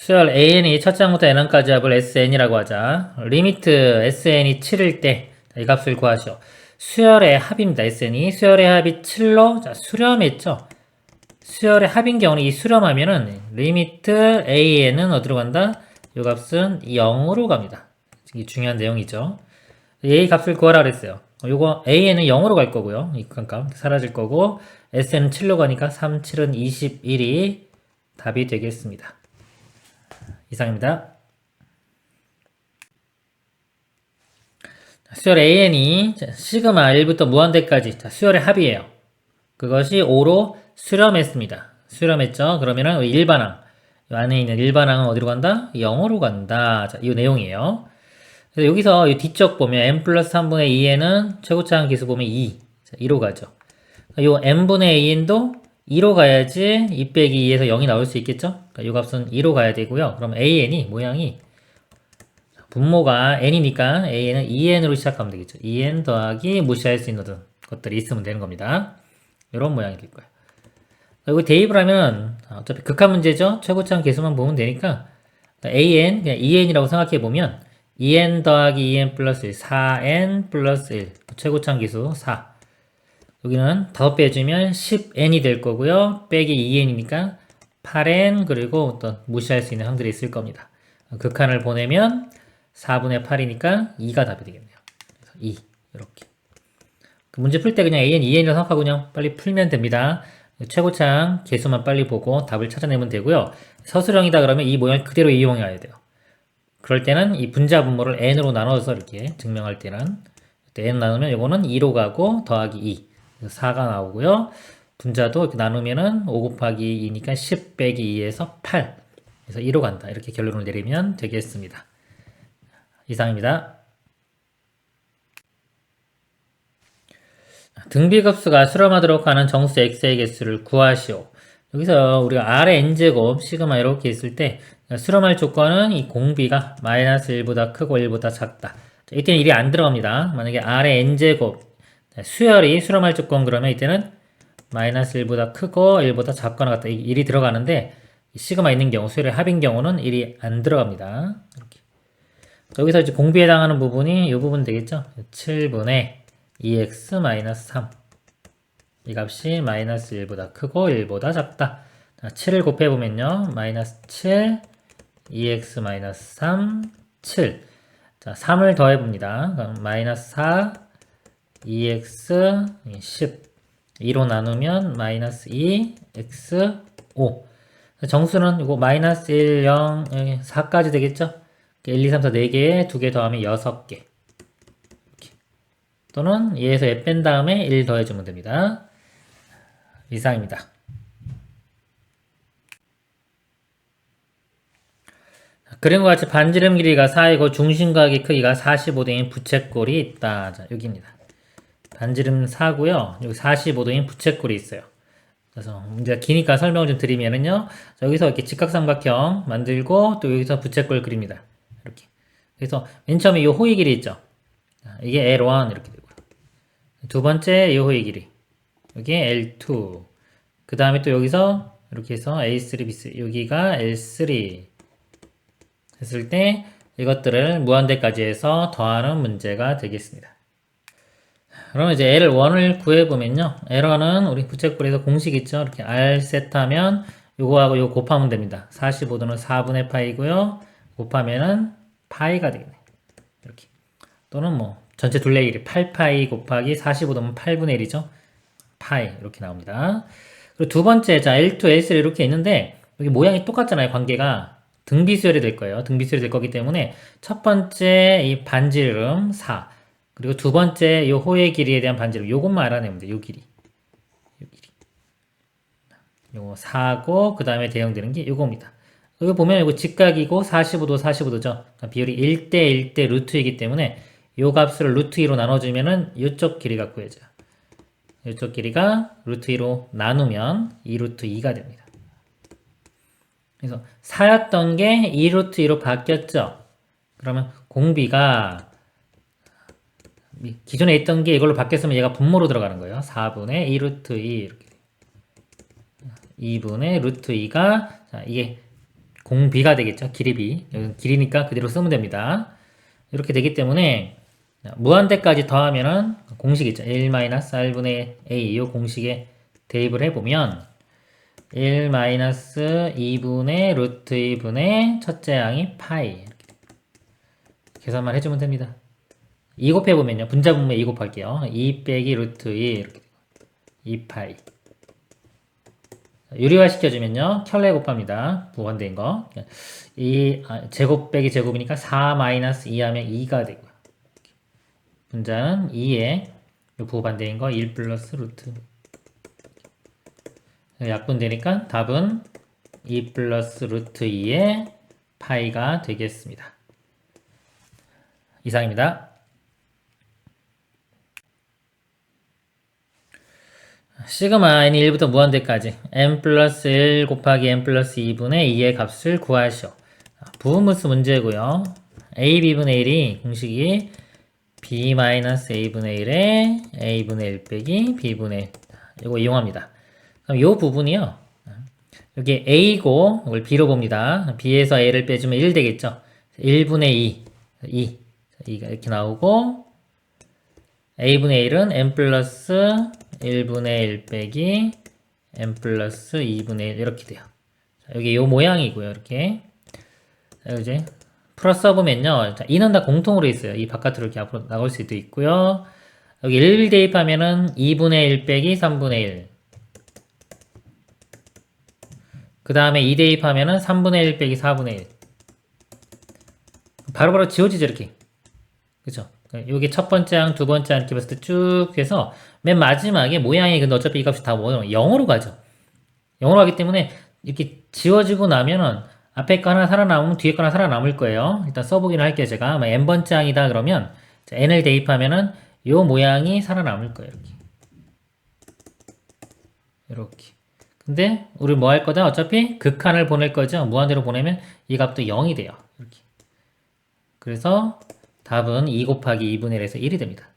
수열 an이 첫 장부터 n까지 합을 sn이라고 하자. 리미트 sn이 7일 때 이 값을 구하시오. 수열의 합입니다. sn이 수열의 합이 7로 자, 수렴했죠. 수열의 합인 경우는 이 수렴하면은 리미트 an은 어디로 간다? 이 값은 0으로 갑니다. 이게 중요한 내용이죠. a 값을 구하라 그랬어요. 요거 an은 0으로 갈 거고요. 이 값 사라질 거고 sn은 7로 가니까 3, 7은 21이 답이 되겠습니다. 이상입니다. 수열 an이 시그마 1부터 무한대까지 수열의 합이에요. 그것이 5로 수렴했습니다. 수렴했죠? 그러면은 일반항 이 안에 있는 일반항은 어디로 간다? 0으로 간다. 자, 이 내용이에요. 그래서 여기서 이 뒤쪽 보면 n 플러스 3분의 2n은 최고차항 기수 보면 2. 자, 2로 가죠. 요 n분의 2n도 2로 가야지 2 빼기 2에서 0이 나올 수 있겠죠? 그러니까 이 값은 2로 가야 되고요. 그럼 an이 모양이 분모가 n이니까 an은 2n으로 시작하면 되겠죠. 2n 더하기 무시할 수 있는 것들이 있으면 되는 겁니다. 이런 모양이 될 거예요. 여기 대입을 하면 어차피 극한 문제죠. 최고차항 계수만 보면 되니까 an 그냥 2n이라고 생각해 보면 2n 더하기 2n 플러스 1 4n 플러스 1 최고차항 계수 4 여기는 5 빼주면 10n이 될 거고요. 빼기 2n이니까 8n 그리고 또 무시할 수 있는 항들이 있을 겁니다. 극한을 보내면 4분의 8이니까 2가 답이 되겠네요. 그래서 2 이렇게 문제 풀 때 그냥 an, 2n이라고 생각하고 그냥 빨리 풀면 됩니다. 최고차항 개수만 빨리 보고 답을 찾아내면 되고요. 서술형이다 그러면 이 모양을 그대로 이용해야 돼요. 그럴 때는 이 분자 분모를 n으로 나눠서 이렇게 증명할 때는 n 나누면 이거는 2로 가고 더하기 2 4가 나오고요. 분자도 이렇게 나누면은 5 곱하기 2니까 10 빼기 2에서 8 그래서 2로 간다. 이렇게 결론을 내리면 되겠습니다. 이상입니다. 등비급수가 수렴하도록 하는 정수 x의 개수를 구하시오. 여기서 우리가 r의 n제곱 시그마 이렇게 있을 때 수렴할 조건은 이 공비가 마이너스 1보다 크고 1보다 작다. 이때는 1이 안 들어갑니다. 만약에 r의 n제곱 수열이 수렴할 조건 그러면 이때는 마이너스 1보다 크고 1보다 작거나 같다. 1이 들어가는데 시그마 있는 경우 수열의 합인 경우는 1이 안 들어갑니다. 이렇게. 여기서 이제 공비에 해당하는 부분이 이 부분 되겠죠. 7분의 2x-3 이 값이 마이너스 1보다 크고 1보다 작다. 자, 7을 곱해보면요. 마이너스 7 2x-3 7 자, 3을 더해봅니다. 그럼 마이너스 4 2x 10 2로 나누면 마이너스 2 x 5 정수는 이거 마이너스 1, 0, 4까지 되겠죠? 1, 2, 3, 4, 4개, 2개 더하면 6개 또는 얘에서 얘 뺀 다음에 1 더해주면 됩니다. 이상입니다. 그림과 같이 반지름 길이가 4이고 중심각의 크기가 45도인 부채꼴이 있다. 자, 여기입니다. 반지름 4고요. 여기 45도인 부채꼴이 있어요. 그래서 문제가 기니까 설명을 좀 드리면은요. 여기서 이렇게 직각삼각형 만들고 또 여기서 부채꼴 그립니다. 이렇게. 그래서 맨 처음에 이 호의 길이 있죠. 이게 L1 이렇게 되고요. 두 번째 이 호의 길이. 여기 L2. 그 다음에 또 여기서 이렇게 해서 A3, B3. 여기가 L3. 했을 때 이것들을 무한대까지 해서 더하는 문제가 되겠습니다. 그럼 이제 L1을 구해보면요. L1은 우리 부채꼴에서 공식 있죠. 이렇게 R 세트하면 요거하고 요거 곱하면 됩니다. 45도는 4분의 파이고요. 곱하면은 파이가 되겠네요. 이렇게. 또는 뭐 전체 둘레 길이 8파이 곱하기 45도면 8분의 1이죠. 파이 이렇게 나옵니다. 그리고 두 번째 자 L2, L3 이렇게 있는데 여기 모양이 똑같잖아요. 관계가. 등비수열이 될 거예요. 등비수열이 될 거기 때문에 첫 번째 이 반지름 4 그리고 두 번째 이 호의 길이에 대한 반지름 요것만 알아내면 돼요. 요 길이 요거 4고 그 다음에 대응되는 게 요겁니다. 여기 보면 이거 직각이고 45도 45도죠. 비율이 1대 1대 루트이기 때문에 요 값을 루트 2로 나눠주면은 요쪽 길이가 구해져요. 요쪽 길이가 루트 2로 나누면 2루트 2가 됩니다. 그래서 4였던 게 2루트 2로 바뀌었죠. 그러면 공비가 기존에 있던 게 이걸로 바뀌었으면 얘가 분모로 들어가는 거예요. 4분의 2루트 2 이렇게 2분의 루트 2가 자, 이게 공비가 되겠죠. 길이 B. 여기는 길이니까 그대로 쓰면 됩니다. 이렇게 되기 때문에 무한대까지 더하면은 공식 있죠. 1-r분의 a 이 공식에 대입을 해보면 1-2분의 루트 2분의 첫째 항이 파이 이렇게 계산만 해주면 됩니다. 2 곱해보면요. 분자분모에 2 곱할게요. 2 빼기 루트 2 이렇게 2파이 유리화 시켜주면요. 켤레 곱합니다. 무한대인 거. 제곱 빼기 제곱이니까 4-2 하면 2가 되고요. 분자는 2에 부호반대인 거 1 플러스 루트 약분되니까 답은 2 플러스 루트 2의 파이가 되겠습니다. 이상입니다. 시그마 n이 1부터 무한대까지 n 플러스 1 곱하기 n 플러스 2분의 2의 값을 구하시오. 부분무수 문제고요. a b분의 1이 공식이 b 마이너스 a분의 1에 a분의 1 빼기 b분의 1 이거 이용합니다. 그럼 이 부분이요. 여기 a고 이걸 b로 봅니다. b에서 a를 빼주면 1 되겠죠. 1분의 2 2가 이렇게 나오고 a분의 1은 n 플러스 1분의 1 빼기 n 플러스 2분의 1 이렇게 돼요. 자, 여기 요 모양이고요. 이렇게. 자, 이제 풀어 써보면요. 자, 2는 다 공통으로 있어요. 이 바깥으로 이렇게 앞으로 나올 수도 있고요. 여기 1 대입하면은 2분의 1 빼기 3분의 1. 그 다음에 2 대입하면은 3분의 1 빼기 4분의 1. 바로바로 지워지죠, 이렇게. 그죠? 요게 첫 번째 항, 두 번째 항 이렇게 봤을 때 쭉 해서 맨 마지막에 모양이 근데 어차피 이 값이 다 뭐예요? 0으로 가죠. 0으로 가기 때문에 이렇게 지워지고 나면은 앞에 거 하나 살아남으면 뒤에 거 하나 살아남을 거예요. 일단 써보기는 할게요, 제가. n번째 항이다 그러면 n을 대입하면은 요 모양이 살아남을 거예요, 이렇게. 이렇게. 근데 우리 뭐 할 거다? 어차피 극한을 보낼 거죠. 무한대로 보내면 이 값도 0이 돼요. 이렇게. 그래서 답은 2 곱하기 2분의 1에서 1이 됩니다.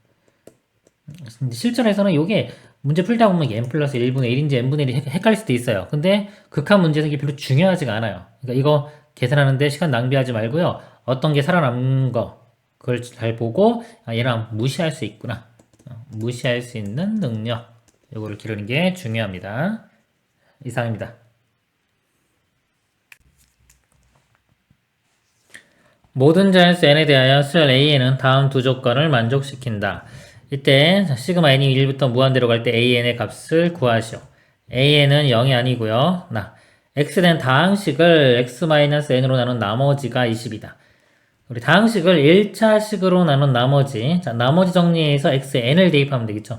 실전에서는 이게 문제 풀다 보면 n 플러스 1분의 1인지 n분의 1이 헷갈릴 수도 있어요. 근데 극한 문제는 이게 별로 중요하지가 않아요. 그러니까 이거 계산하는데 시간 낭비하지 말고요. 어떤 게 살아남는 거 그걸 잘 보고 얘랑 무시할 수 있구나. 무시할 수 있는 능력 이거를 기르는 게 중요합니다. 이상입니다. 모든 자연수 n에 대하여 수열 an은 다음 두 조건을 만족시킨다. 이때 시그마 n이 1부터 무한대로 갈 때 an의 값을 구하시오. an은 0이 아니고요. x된 다항식을 x-n으로 나눈 나머지가 20이다. 우리 다항식을 1차식으로 나눈 나머지, 자, 나머지 정리해서 xn을 대입하면 되겠죠.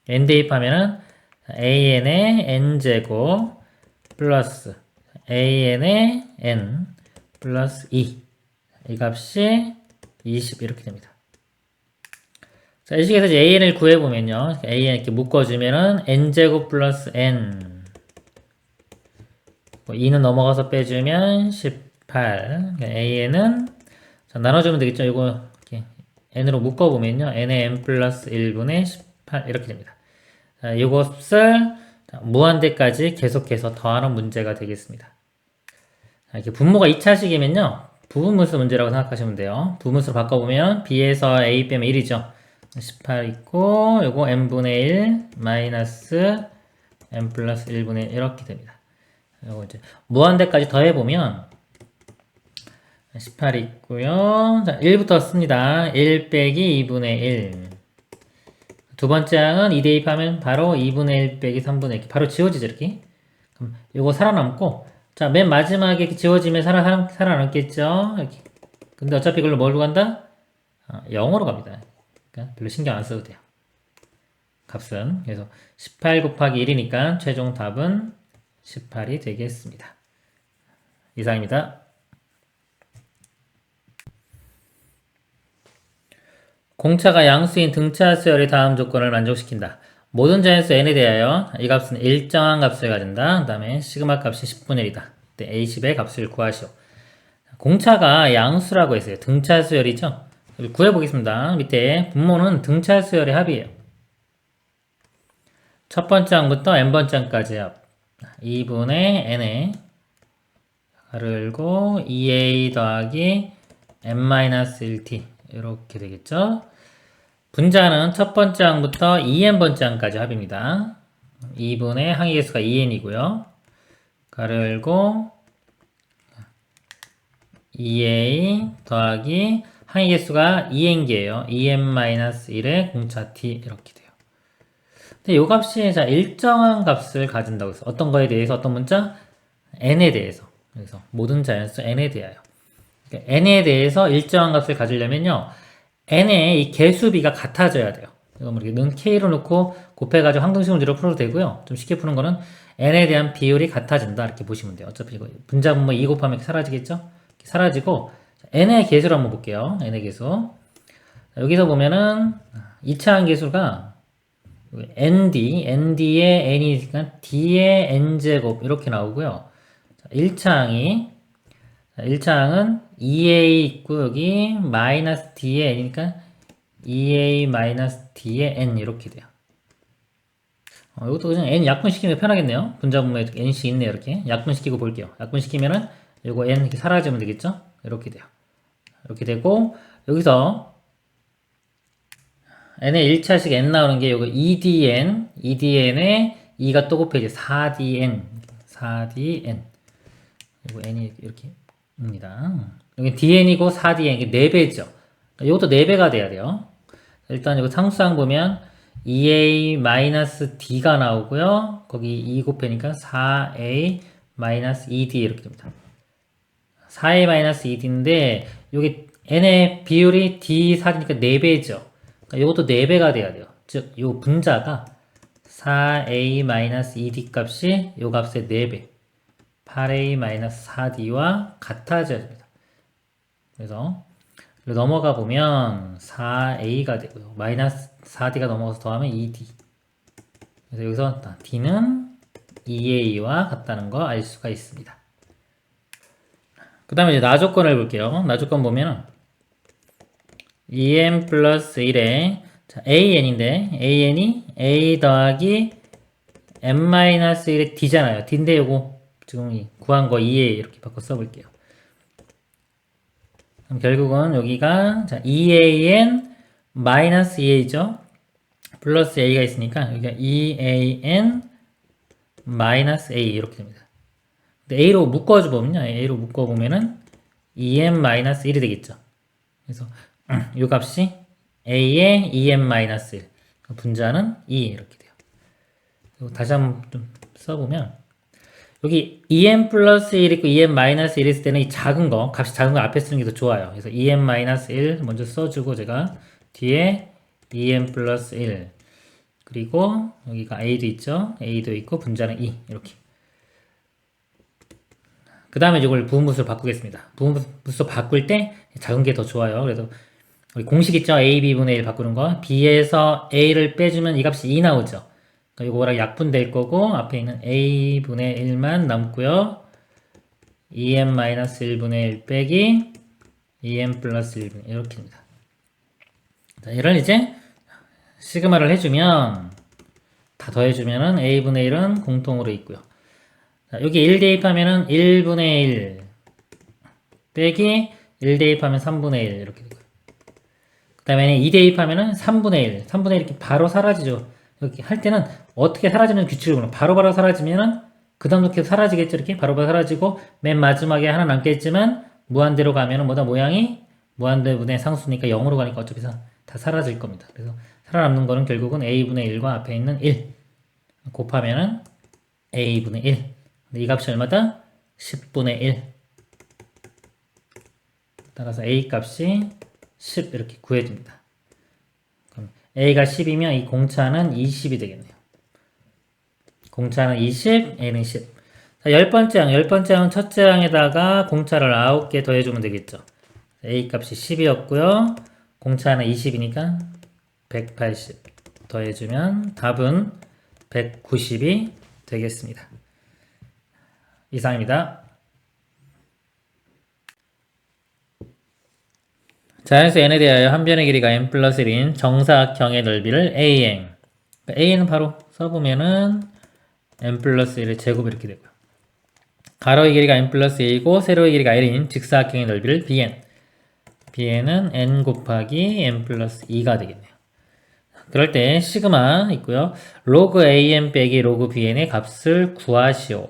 n 대입하면은 an의 n제곱 플러스 an의 n 플러스 2. 이 값이 20 이렇게 됩니다. 자, 이 식에서 이제 an을 구해보면요. an 이렇게 묶어주면은 n제곱 플러스 n 2는 넘어가서 빼주면 18 an은 자, 나눠주면 되겠죠. 이거 이렇게 n으로 묶어보면요. n의 n 플러스 1분의 18 이렇게 됩니다. 자, 이것을 무한대까지 계속해서 더하는 문제가 되겠습니다. 자, 이렇게 분모가 2차식이면요. 부분무수 문제라고 생각하시면 돼요. 부분무수로 바꿔보면 b에서 a 빼면 1이죠. 18 있고 요거 n분의 1 마이너스 n 플러스 1분의 1 이렇게 됩니다. 요거 이제 무한대까지 더해보면 18 있고요. 자, 1부터 씁니다. 1 빼기 2분의 1. 두 번째 항은 2 대입하면 바로 2분의 1 빼기 3분의 1 바로 지워지죠, 이렇게. 그럼 요거 살아남고 자, 맨 마지막에 이렇게 지워지면 살아남겠죠? 이렇게. 근데 어차피 이걸로 뭘로 간다? 0으로 갑니다. 그러니까 별로 신경 안 써도 돼요. 값은. 그래서 18 곱하기 1이니까 최종 답은 18이 되겠습니다. 이상입니다. 공차가 양수인 등차 수열의 다음 조건을 만족시킨다. 모든 자연수 n에 대하여 이 값은 일정한 값을 가진다. 그 다음에 시그마 값이 10분의 1이다. a10의 값을 구하시오. 공차가 양수라고 했어요. 등차 수열이죠. 구해보겠습니다. 밑에 분모는 등차 수열의 합이에요. 첫 번째 항부터 n번째 항까지 합. 2분의 n의 가로 열고 2a 더하기 n-1t 이렇게 되겠죠. 분자는 첫 번째 항부터 2n번째 항까지 합입니다. 2분의 항의 개수가 2n이고요. 가로 열고 2a 더하기 항의 개수가 2n개예요. 2n-1의 공차 t 이렇게 돼요. 근데 이 값이 자 일정한 값을 가진다고 해서 어떤 거에 대해서 어떤 문자? n에 대해서. 그래서 모든 자연수 n에 대하여. 그러니까 n에 대해서 일정한 값을 가지려면요. n의 이 개수비가 같아져야 돼요. 이거 뭐 이렇게 는 k로 넣고 곱해가지고 항등식 문제로 풀어도 되고요. 좀 쉽게 푸는 거는 n에 대한 비율이 같아진다 이렇게 보시면 돼요. 어차피 이거 분자 분모 2 곱하면 이렇게 사라지겠죠? 이렇게 사라지고 n의 개수를 한번 볼게요. n의 개수. 여기서 보면은 2차 항계수가 nd의 n이니까 d의 n제곱 이렇게 나오고요. 1차 항이 1차 항은 2a 있고 여기 마이너스 d의 n이니까 2a 마이너스 d의 n 이렇게 돼요. 이것도 그냥 n 약분시키면 편하겠네요. 분자 분모에 n씩 있네요. 이렇게 약분시키고 볼게요. 약분시키면은 요거 n 이렇게 사라지면 되겠죠? 이렇게 돼요. 이렇게 되고 여기서 n의 1차식 n 나오는 게 요거 edn에 2가 또 곱해 이제 4dn 그리고 n이 이렇게 입니다. 여기 dn이고 4dn 이게 4배죠. 이것도 4배가 돼야 돼요. 일단 이거 상수항 보면 2a-d가 나오고요. 거기 2 곱해니까 4a-2d 이렇게 됩니다. 4a-2d인데 여기 n의 비율이 d4니까 4배죠. 그러니까 이것도 4배가 돼야 돼요. 즉, 이 분자가 4a-2d 값이 이 값의 4배 8a-4d와 같아져야 됩니다. 그래서 넘어가 보면 4a가 되고요. 마이너스 4d가 넘어가서 더하면 2d. 그래서 여기서 d는 2a와 같다는 거 알 수가 있습니다. 그 다음에 이제 나조건을 볼게요. 나조건 보면 2n 플러스 1에 an인데 an이 a 더하기 n-1의 d잖아요. d인데 요거 지금 구한 거 2a 이렇게 바꿔 써볼게요. 그럼 결국은 여기가 자 2an 마이너스 2a죠. 플러스 a가 있으니까 여기가 2an 마이너스 a 이렇게 됩니다. 근데 a로 묶어주보면요. a로 묶어보면은 2n 마이너스 1이 되겠죠. 그래서 이 값이 a의 2n 마이너스 1 분자는 2 이렇게 돼요. 그리고 다시 한번 좀 써보면 여기 2n 플러스 1 있고 2n 마이너스 1 있을 때는 이 작은 거, 값이 작은 거 앞에 쓰는 게 더 좋아요. 그래서 2n 마이너스 1 먼저 써주고 제가 뒤에 2n 플러스 1 그리고 여기가 a도 있죠. a도 있고 분자는 2 이렇게. 그 다음에 이걸 부분분수로 바꾸겠습니다. 부분분수 바꿀 때 작은 게 더 좋아요. 그래서 공식 있죠. a, b분의 1 바꾸는 거. b에서 a를 빼주면 이 값이 2 나오죠. 이거랑 약분될 거고 앞에 있는 a분의 1만 남고요. 2n-1분의 1 빼기 2n 플러스 1분의 이렇게 됩니다. 자, 얘를 이제 시그마를 해주면 다 더해주면은 a분의 1은 공통으로 있고요. 자, 여기 1 대입하면은 1분의 1 빼기 1 대입하면 3분의 1 이렇게 되고요. 그 다음에 2 대입하면은 3분의 1 3분의 1 이렇게 바로 사라지죠. 이렇게 할 때는 어떻게 사라지는 규칙을 보면 바로바로 사라지면은 그 다음도 계속 사라지겠죠. 이렇게 바로바로 사라지고 맨 마지막에 하나 남겠지만 무한대로 가면은 뭐다 모양이 무한대분의 상수니까 0으로 가니까 어차피 다 사라질 겁니다. 그래서 살아남는 거는 결국은 a분의 1과 앞에 있는 1 곱하면은 a분의 1 근데 이 값이 얼마다? 10분의 1 따라서 a 값이 10 이렇게 구해줍니다. a가 10이면 이 공차는 20이 되겠네요. 공차는 20, a는 10. 자, 10번째 항은 첫째 항에다가 공차를 9개 더해주면 되겠죠. a 값이 10이었고요. 공차는 20이니까 180 더해주면 답은 190이 되겠습니다. 이상입니다. 자연수 n에 대하여 한 변의 길이가 n 플러스 1인 정사각형의 넓이를 an. a는 바로 써보면은 n 플러스 1의 제곱 이렇게 되고요. 가로의 길이가 n 플러스 a이고 세로의 길이가 l인 직사각형의 넓이를 bn. bn은 n 곱하기 n 플러스 2가 되겠네요. 그럴 때 시그마 있고요. 로그 an 빼기 로그 bn의 값을 구하시오.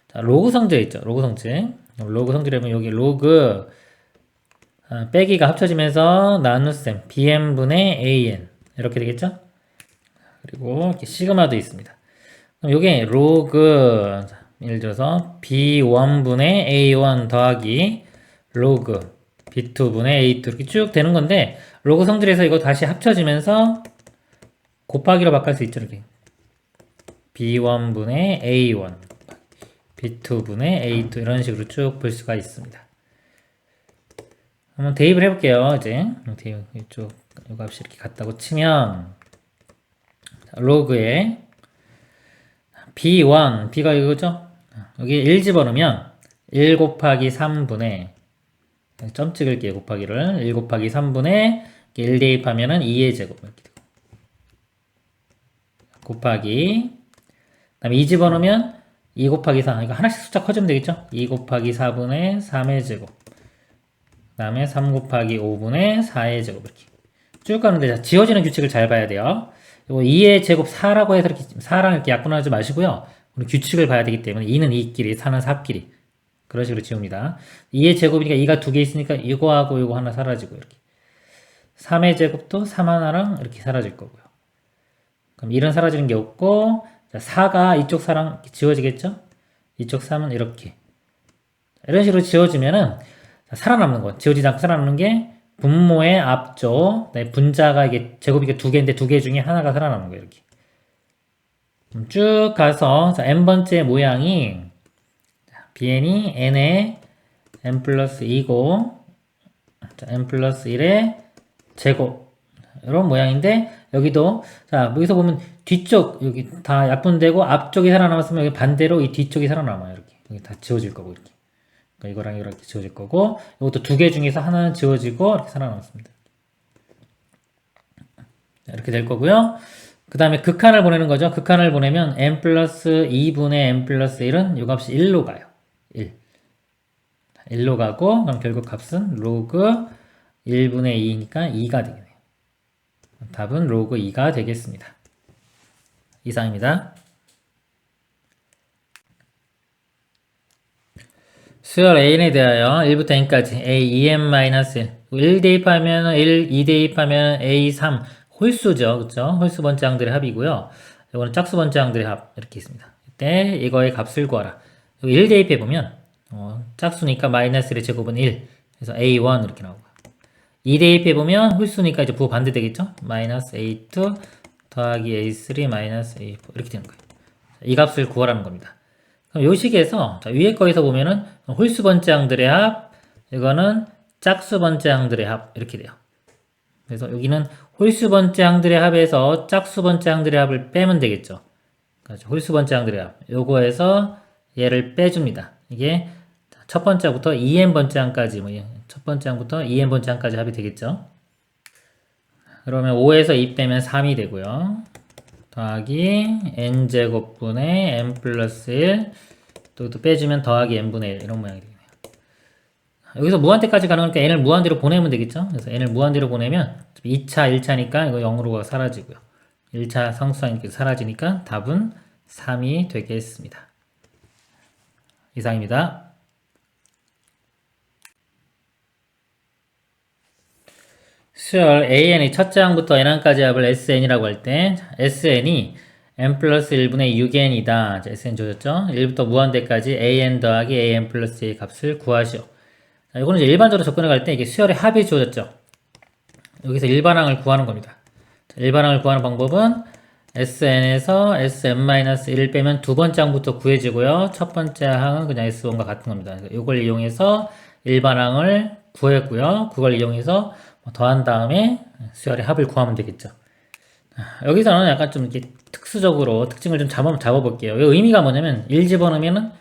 자, 로그 성질 있죠. 로그 성질. 로그 성질이면 여기 로그 빼기가 합쳐지면서 나눗셈 bn분의 an 이렇게 되겠죠. 그리고 이렇게 시그마도 있습니다. 그럼 요게 로그 예를 들어서 b1분의 a1 더하기 로그 b2분의 a2 이렇게 쭉 되는 건데 로그 성질에서 이거 다시 합쳐지면서 곱하기로 바꿀 수 있죠. 이렇게 b1분의 a1 b2분의 a2 이런 식으로 쭉 볼 수가 있습니다. 한번 대입을 해볼게요. 이제 대입 이쪽 요 값이 이렇게 같다고 치면 로그에 b1 b가 이거죠. 여기 1 집어넣으면 1 곱하기 3분의 점 찍을게요. 곱하기를 1 곱하기 3분의 1 대입하면은 2의 제곱 이렇게 되고 곱하기 그다음에 2 집어넣으면 2 곱하기 4 이거 하나씩 숫자 커지면 되겠죠. 2 곱하기 4분의 3의 제곱 그 다음에 3 곱하기 5분의 4의 제곱 이렇게 쭉 가는데 지워지는 규칙을 잘 봐야 돼요. 이거 2의 제곱 4라고 해서 이렇게 4랑 이렇게 약분하지 마시고요. 우리 규칙을 봐야 되기 때문에 2는 2끼리 4는 4끼리 그런 식으로 지웁니다. 2의 제곱이니까 2가 두 개 있으니까 이거하고 이거 하나 사라지고 이렇게 3의 제곱도 3 하나랑 이렇게 사라질 거고요. 그럼 1은 사라지는 게 없고 4가 이쪽 4랑 지워지겠죠? 이쪽 3은 이렇게 이런 식으로 지워지면은 살아남는 거 지워지지 않고 살아남는 게 분모의 앞쪽 분자가 이게 제곱이 두 개인데 두 개 중에 하나가 살아남는 거예요. 이렇게 쭉 가서 n번째 모양이 bn이 n의 n 플러스 2고 n 플러스 1의 제곱 이런 모양인데 여기도 자 여기서 보면 뒤쪽 여기 다 약분되고 앞쪽이 살아남았으면 여기 반대로 이 뒤쪽이 살아남아요. 이렇게 여기 다 지워질 거고 이렇게 그러니까 이거랑 이거랑 이렇게 지워질 거고 이것도 두 개 중에서 하나는 지워지고 이렇게 살아남았습니다. 이렇게 될 거고요. 그 다음에 극한을 보내는 거죠. 극한을 보내면 n 플러스 2분의 n 플러스 1은 이 값이 1로 가요. 1로 가고 그럼 결국 값은 로그 1분의 2니까 2가 되겠네요. 답은 로그 2가 되겠습니다. 이상입니다. 수열 A에 대하여 1부터 N까지 A, 2N-1 1 대입하면 1, 2 대입하면 A3 홀수죠. 그쵸? 홀수 번째항들의 합이고요. 이거는 짝수 번째항들의 합 이렇게 있습니다. 이때 이거의 값을 구하라. 1 대입해보면 짝수니까 마이너스 1의 제곱은 1 그래서 A1 이렇게 나오고요. 2 대입해보면 홀수니까 이제 부호 반대 되겠죠? 마이너스 A2 더하기 A3 마이너스 A4 이렇게 되는 거예요. 이 값을 구하라는 겁니다. 그럼 요 식에서 위에 거에서 보면은 홀수 번째항들의 합 이거는 짝수 번째항들의 합 이렇게 돼요. 그래서 여기는 홀수 번째항들의 합에서 짝수 번째항들의 합을 빼면 되겠죠. 그렇죠. 홀수 번째항들의 합 요거에서 얘를 빼줍니다. 이게 첫 번째부터 2n 번째항까지 첫 번째항부터 2n 번째항까지 합이 되겠죠. 그러면 5에서 2 빼면 3이 되고요. 더하기 n제곱분의 n 플러스 1 또 빼주면 더하기 n분의 1 이런 모양이 되겠네요. 여기서 무한대까지 가는 거니까 n을 무한대로 보내면 되겠죠. 그래서 n을 무한대로 보내면 2차 1차니까 이거 0으로 사라지고요. 1차 상수항이 사라지니까 답은 3이 되겠습니다. 이상입니다. 수열 AN이 첫째 항부터 n항까지 합을 SN이라고 할 때 SN이 n 플러스 1분의 6n이다. SN 줘졌죠? 1부터 무한대까지 AN 더하기 AN 플러스 의 값을 구하시오. 자, 이거는 이제 일반적으로 접근해 갈 때 이게 수열의 합이 주어졌죠? 여기서 일반항을 구하는 겁니다. 자, 일반항을 구하는 방법은 SN에서 SN-1을 빼면 두 번째 항부터 구해지고요. 첫 번째 항은 그냥 S1과 같은 겁니다. 이걸 이용해서 일반항을 구했고요. 그걸 이용해서 더한 다음에 수열의 합을 구하면 되겠죠. 여기서는 약간 좀 이렇게 특수적으로 특징을 좀 잡아볼게요. 이 의미가 뭐냐면 1 집어넣으면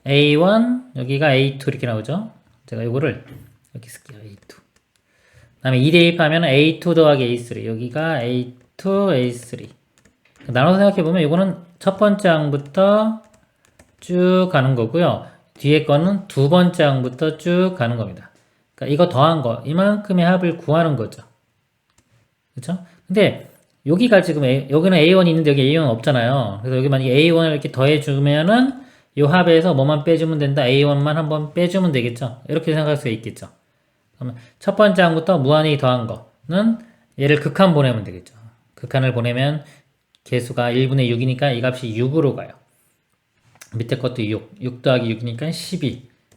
A1 여기가 A2 이렇게 나오죠. 제가 이거를 이렇게 쓸게요. A2 그 다음에 2 대입하면 A2 더하기 A3 여기가 A2 A3 나눠서 생각해보면 이거는 첫 번째 항부터 쭉 가는 거고요. 뒤에 거는 두 번째 항부터 쭉 가는 겁니다. 그러니까 이거 더한 거, 이만큼의 합을 구하는 거죠. 그쵸? 근데 여기가 지금 여기는 A1이 있는데 여기 A1 없잖아요. 그래서 여기 만약에 A1을 이렇게 더해주면은 이 합에서 뭐만 빼주면 된다. A1만 한번 빼주면 되겠죠. 이렇게 생각할 수 있겠죠. 그러면 첫 번째 항부터 무한히 더한 거는 얘를 극한 보내면 되겠죠. 극한을 보내면 개수가 1분의 6이니까 이 값이 6으로 가요. 밑에 것도 6 더하기 6이니까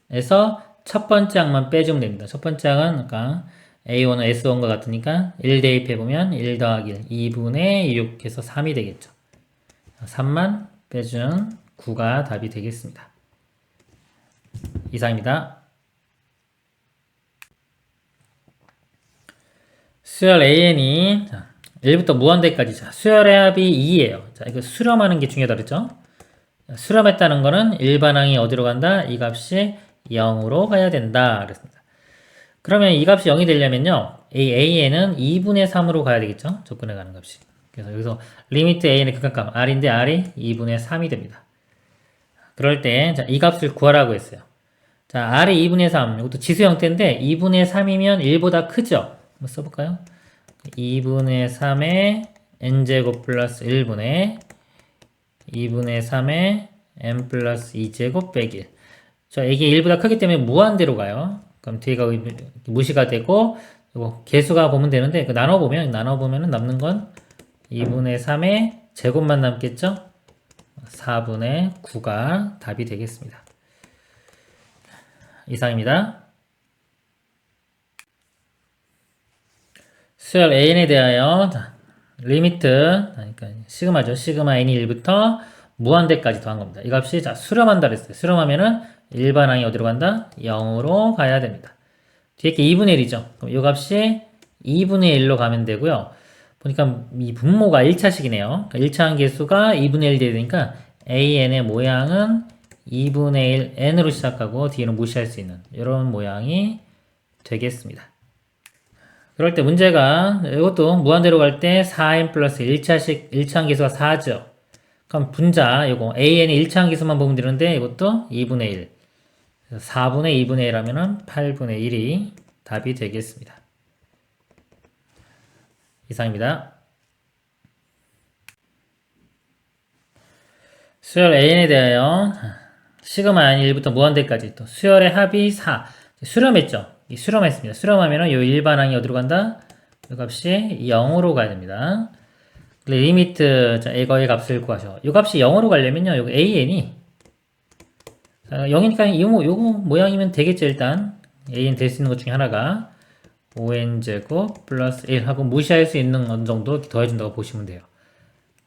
12에서 첫 번째 항만 빼주면 됩니다. 첫 번째 항은 그러니까 A1은 S1과 같으니까 1 대입해보면 1 더하기 1 2분의 6 해서 3이 되겠죠. 3만 빼준 9가 답이 되겠습니다. 이상입니다. 수열 AN이 1부터 무한대까지 수열의 합이 2예요. 자, 이거 수렴하는 게 중요하다 그랬죠? 수렴했다는 거는 일반항이 어디로 간다? 이 값이 0으로 가야 된다 그랬습니다. 그러면 이 값이 0이 되려면요. 이 AN은 2분의 3으로 가야 되겠죠? 접근해 가는 값이. 그래서 여기서 리미트 AN의 극한값 R인데 R이 2분의 3이 됩니다. 그럴 때 이 값을 구하라고 했어요. 자, R이 2분의 3. 이것도 지수 형태인데 2분의 3이면 1보다 크죠? 한번 써볼까요? 2분의 3의 n제곱 플러스 1분의 2분의 3의 n 플러스 2제곱 빼기 1. 자, 이게 1보다 크기 때문에 무한대로 가요. 그럼 뒤가 무시가 되고, 이거 개수가 보면 되는데, 나눠보면 남는 건 2분의 3의 제곱만 남겠죠? 4분의 9가 답이 되겠습니다. 이상입니다. 수열 AN에 대하여 리미트, 그러니까 시그마죠. 시그마 n이 1부터 무한대까지 더한 겁니다. 이 값이 수렴한다 그랬어요. 수렴하면은 일반항이 어디로 간다? 0으로 가야 됩니다. 뒤에 게 2분의 1이죠. 그럼 이 값이 2분의 1로 가면 되고요. 보니까 이 분모가 1차식이네요. 그러니까 1차 항계수가 2분의 1 돼야 되니까 AN의 모양은 2분의 1 n으로 시작하고 뒤에는 무시할 수 있는 이런 모양이 되겠습니다. 그럴 때 문제가 이것도 무한대로 갈 때 4n 플러스 1차식 1차 항계수가 4죠. 그럼 분자 이거 AN의 1차 항계수만 보면 되는데 이것도 2분의 1 4분의 2분의 1 하면은 8분의 1이 답이 되겠습니다. 이상입니다. 수열 AN에 대하여 시그마 n 1부터 무한대까지 또 수열의 합이 4 수렴했죠. 수렴했습니다. 수렴하면은 이 일반항이 어디로 간다? 이 값이 0으로 가야 됩니다. 리미트 이거의 값을 구하셔. 이 값이 0으로 가려면요. 여기 AN이 0이니까 요거 모양이면 되겠죠. 일단 AN 될 수 있는 것 중에 하나가 5n제곱 플러스 1 하고 무시할 수 있는 어느 정도 더해준다고 보시면 돼요.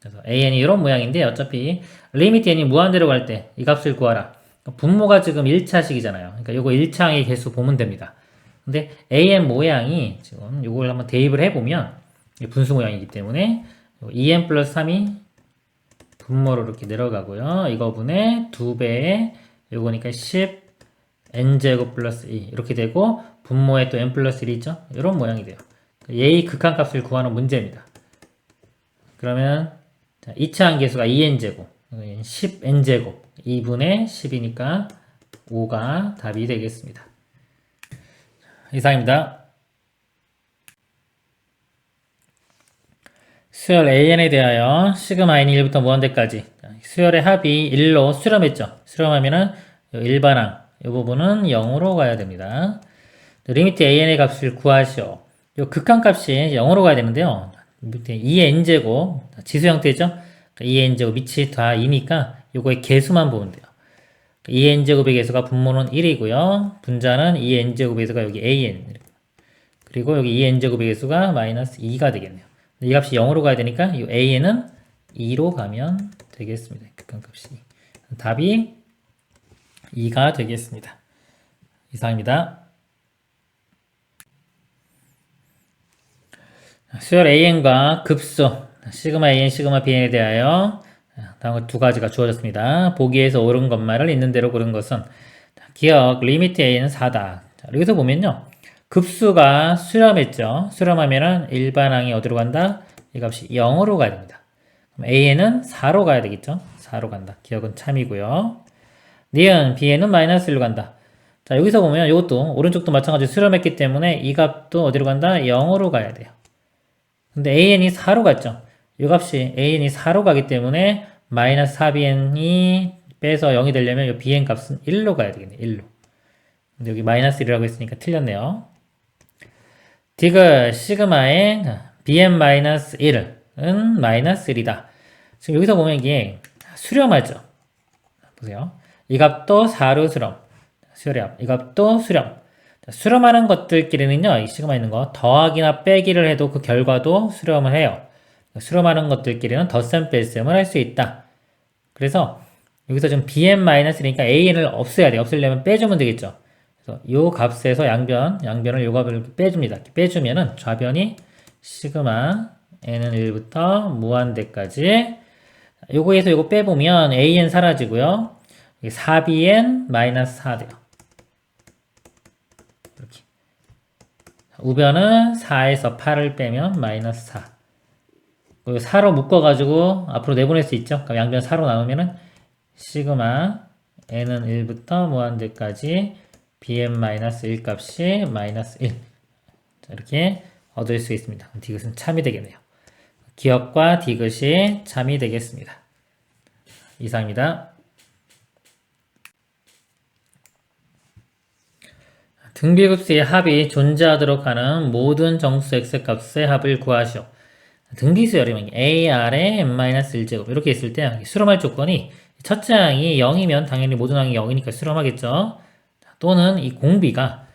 그래서 AN이 이런 모양인데 어차피 리미트 n이 무한대로 갈 때 이 값을 구하라. 분모가 지금 1차식이잖아요. 그러니까 요거 1차항의 개수 보면 됩니다. 근데 AN 모양이 지금 요걸 한번 대입을 해보면 분수 모양이기 때문에 2n 플러스 3이 분모로 이렇게 내려가고요. 이거분의 2배의 요거니까 10 n제곱 플러스 2 이렇게 되고 분모에 또 n 플러스 1이 있죠? 이런 모양이 돼요. 얘의 극한값을 구하는 문제입니다. 그러면 2차 항계수가 2n제곱 10n제곱 2분의 10이니까 5가 답이 되겠습니다. 이상입니다. 수열 AN에 대하여 시그마 n이 1부터 무한대까지 수열의 합이 1로 수렴했죠. 수렴하면은 일반항 이 부분은 0으로 가야 됩니다. 리미트 AN의 값을 구하시오. 이 극한값이 0으로 가야 되는데요. 밑에 2n제곱 지수 형태죠. 2n제곱 밑이 다 2니까 요거의 개수만 보면 돼요. 2n제곱의 개수가 분모는 1이고요. 분자는 2n제곱의 개수가 여기 an 그리고 여기 2n제곱의 개수가 마이너스 2가 되겠네요. 이 값이 0으로 가야 되니까 이 an은 2로 가면 되겠습니다. 극한값이 답이 2가 되겠습니다. 이상입니다. 수열 AN과 급수 시그마 AN, 시그마 BN에 대하여 다음 두 가지가 주어졌습니다. 보기에서 옳은 것만을 있는 대로 고른 것은 기억 리미트 A는 4다. 자, 여기서 보면요. 급수가 수렴했죠. 수렴하면은 일반항이 어디로 간다? 이 값이 0으로 가야 됩니다. 그럼 AN은 4로 가야 되겠죠. 4로 간다. 기억은 참이고요. 니은 bn은 마이너스 1로 간다. 자, 여기서 보면 이것도 오른쪽도 마찬가지로 수렴했기 때문에 이 값도 어디로 간다? 0으로 가야 돼요. 근데 an이 4로 갔죠. 이 값이 an이 4로 가기 때문에 마이너스 4bn이 빼서 0이 되려면 이 bn 값은 1로 가야 되겠네. 1로. 근데 여기 마이너스 1이라고 했으니까 틀렸네요. 디귿 시그마의 bn-1은 마이너스 1이다. 지금 여기서 보면 이게 수렴하죠. 보세요. 이 값도 4로 수렴. 이 값도 수렴. 수렴하는 것들끼리는요, 이 시그마 있는 거 더하기나 빼기를 해도 그 결과도 수렴을 해요. 수렴하는 것들끼리는 덧셈 뺄셈을 할 수 있다. 그래서 여기서 좀 bn-1이니까 an을 없애야 돼요. 없애려면 빼주면 되겠죠. 그래서 요 값에서 양변을 요 값을 빼줍니다. 빼주면은 좌변이 시그마 n은 1부터 무한대까지 요거에서 요거 빼보면 an 사라지고요. 4bn-4 돼요. 이렇게. 우변은 4에서 8을 빼면 마이너스 4. 그리고 4로 묶어가지고 앞으로 내보낼 수 있죠. 그럼 양변 4로 나누면은 시그마 n은 1부터 무한대까지 bn-1 값이 마이너스 1. 이렇게 얻을 수 있습니다. 디귿은 참이 되겠네요. 기억과 디귿이 참이 되겠습니다. 이상입니다. 등비급수의 합이 존재하도록 하는 모든 정수 x값의 합을 구하시오. 등비수열이면 AR의 n-1제곱 이렇게 있을 때 수렴할 조건이 첫째 항이 0이면 당연히 모든 항이 0이니까 수렴하겠죠. 또는 이 공비가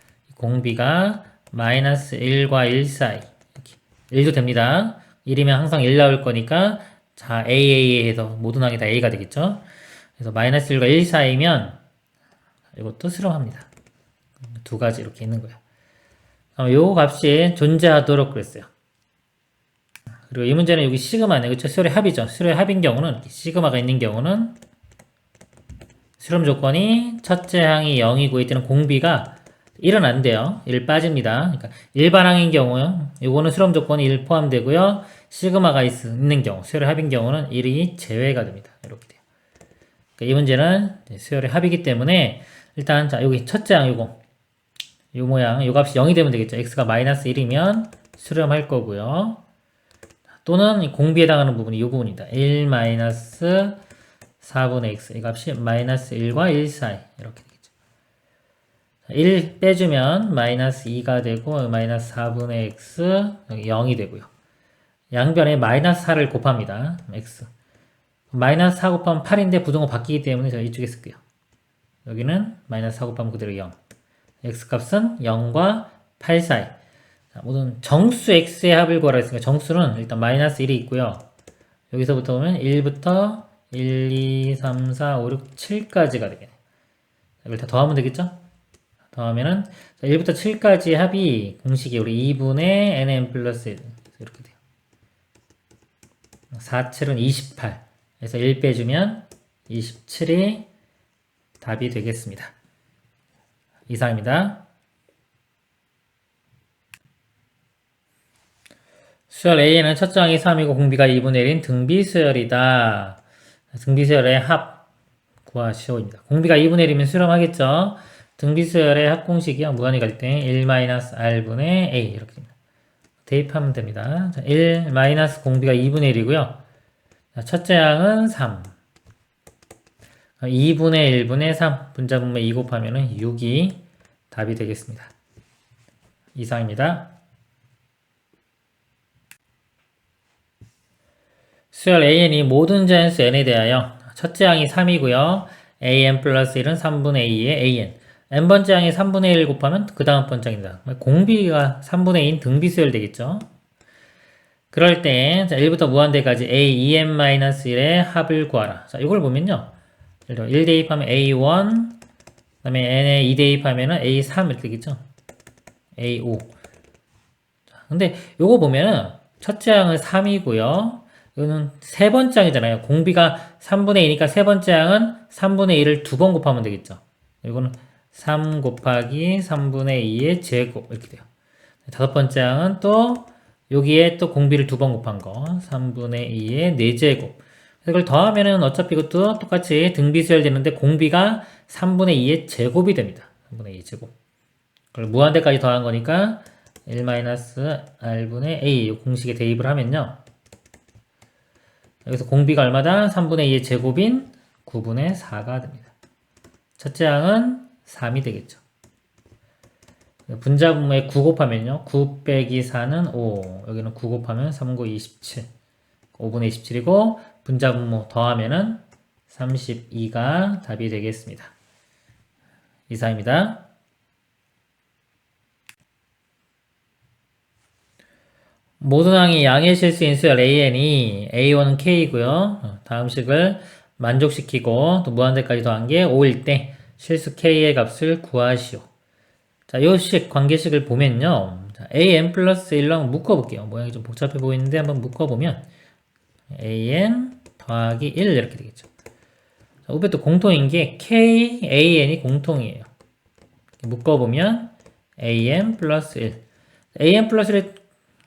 마이너스 1과 1 사이 이렇게 1도 됩니다. 1이면 항상 1 나올 거니까 자 AA 해서 모든 항이 다 A가 되겠죠. 그래서 마이너스 1과 1 사이면 이것도 수렴합니다. 두 가지 이렇게 있는 거예요. 요 값이 존재하도록 그랬어요. 그리고 이 문제는 여기 시그마네. 그쵸? 수열의 합이죠. 수열의 합인 경우는 시그마가 있는 경우는 수렴 조건이 첫째 항이 0이고 이때는 공비가 1은 안 돼요. 1 빠집니다. 그러니까 일반항인 경우요. 요거는 수렴 조건이 1 포함되고요. 시그마가 있는 경우, 수열의 합인 경우는 1이 제외가 됩니다. 이렇게 돼요. 그러니까 이 문제는 수열의 합이기 때문에 일단 자 여기 첫째 항 요거 요 모양 요 값이 0이 되면 되겠죠. x가 마이너스 1이면 수렴할 거고요. 또는 이 공비에 해당하는 부분이 이 부분이다. 1 마이너스 4분의 x 이 값이 마이너스 1과 1 사이 이렇게 되겠죠. 1 빼주면 마이너스 2가 되고 마이너스 4분의 x 여기 0이 되고요. 양변에 마이너스 4를 곱합니다. x 마이너스 4 곱하면 8인데 부등호 바뀌기 때문에 제가 이쪽에 쓸게요. 여기는 마이너스 4 곱하면 그대로 0 x값은 0과 8 사이. 자, 모든 정수 x의 합을 구하라 했으니까 정수는 일단 마이너스 1이 있고요. 여기서부터 보면 1부터 1, 2, 3, 4, 5, 6, 7까지가 되겠네요. 이걸 다 더하면 되겠죠? 더하면은 1부터 7까지의 합이 공식이 우리 2분의 nn 플러스 1 이렇게 돼요. 4, 7은 28. 그래서 1 빼주면 27이 답이 되겠습니다. 이상입니다. 수열 A에는 첫째 항이 3이고 공비가 2분의 1인 등비수열이다. 등비수열의 합 구하시오입니다. 공비가 2분의 1이면 수렴하겠죠. 등비수열의 합공식이요. 무한히 갈 때 1-r분의 A 이렇게 됩니다. 대입하면 됩니다. 자, 1 마이너스 공비가 2분의 1이고요. 자, 첫째 항은 3. 2분의 1분의 3 분자분의 2 곱하면 6이 답이 되겠습니다. 이상입니다. 수열 AN이 모든 자연수 N에 대하여 첫째 항이 3이고요. AN 플러스 1은 3분의 2의 AN N번째 항이 3분의 1 곱하면 그 다음 번째 항입니다. 공비가 3분의 2인 등비수열 되겠죠. 그럴 때 자, 1부터 무한대까지 A, EN-1의 합을 구하라. 자, 이걸 보면요. 1 대입하면 A1, 그 다음에 N에 2 대입하면 A3 이렇게 되겠죠. A5. 근데 요거 보면은 첫째 항은 3이고요. 이거는 세 번째 항이잖아요. 공비가 3분의 2니까 세 번째 항은 3분의 1을 두 번 곱하면 되겠죠. 이거는 3 곱하기 3분의 2의 제곱 이렇게 돼요. 다섯 번째 항은 또 여기에 또 공비를 두 번 곱한 거 3분의 2의 4제곱. 이걸 더하면은 어차피 이것도 똑같이 등비수열 되는데 공비가 3분의 2의 제곱이 됩니다. 3분의 2의 제곱. 그걸 무한대까지 더한 거니까 1-r분의 a 공식에 대입을 하면요. 여기서 공비가 얼마다? 3분의 2의 제곱인 9분의 4가 됩니다. 첫째 항은 3이 되겠죠. 분자분모에 9 곱하면요. 9 빼기 4는 5. 여기는 9 곱하면 3, 9, 27. 5분의 27이고 분자분모 더하면은 32가 답이 되겠습니다. 이상입니다. 모든 항이 양의 실수인 수열 AN이 A1은 K이고요. 다음 식을 만족시키고 또 무한대까지 더한 게 5일 때 실수 K의 값을 구하시오. 자, 요 식, 관계식을 보면요. 자, AN 플러스 1로 묶어볼게요. 모양이 좀 복잡해 보이는데 한번 묶어보면 AN 더하기 1 이렇게 되겠죠. 자, 우배 또 공통인 게 K, AN이 공통이에요. 묶어보면 AN 플러스 1. AN 플러스 1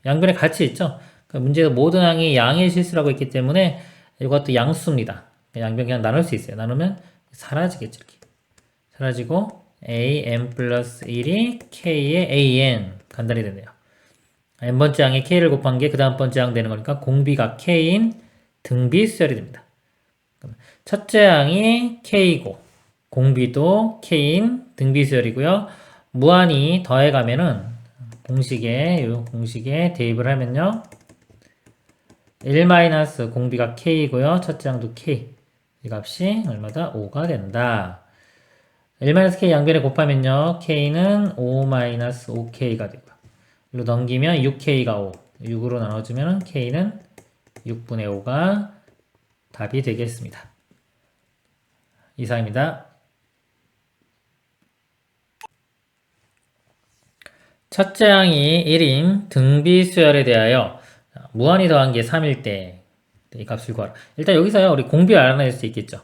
양변에 같이 있죠. 그러니까 문제에서 모든 항이 양의 실수라고 했기 때문에 이것도 양수입니다. 양변 그냥 나눌 수 있어요. 나누면 사라지겠죠. 이렇게. 사라지고 AN 플러스 1이 K의 AN 간단히 되네요. n번째 항에 K를 곱한 게 그 다음 번째 항 되는 거니까 공비가 K인 등비 수열이 됩니다. 첫째 항이 K고 공비도 K인 등비 수열이고요. 무한히 더해가면은 공식에 대입을 하면요. 1 공비가 K이고요. 첫째 항도 K. 이 값이 얼마다? 5가 된다. 1 K 양변에 곱하면요. K는 5-5K가 되고요. 이로 넘기면 6K가 5. 6으로 나눠주면 K는 6분의 5가 답이 되겠습니다. 이상입니다. 첫째 항이 1인 등비수열에 대하여 무한히 더한 게 3일 때 이 값을 구하라. 일단 여기서요. 우리 공비 알아낼 수 있겠죠.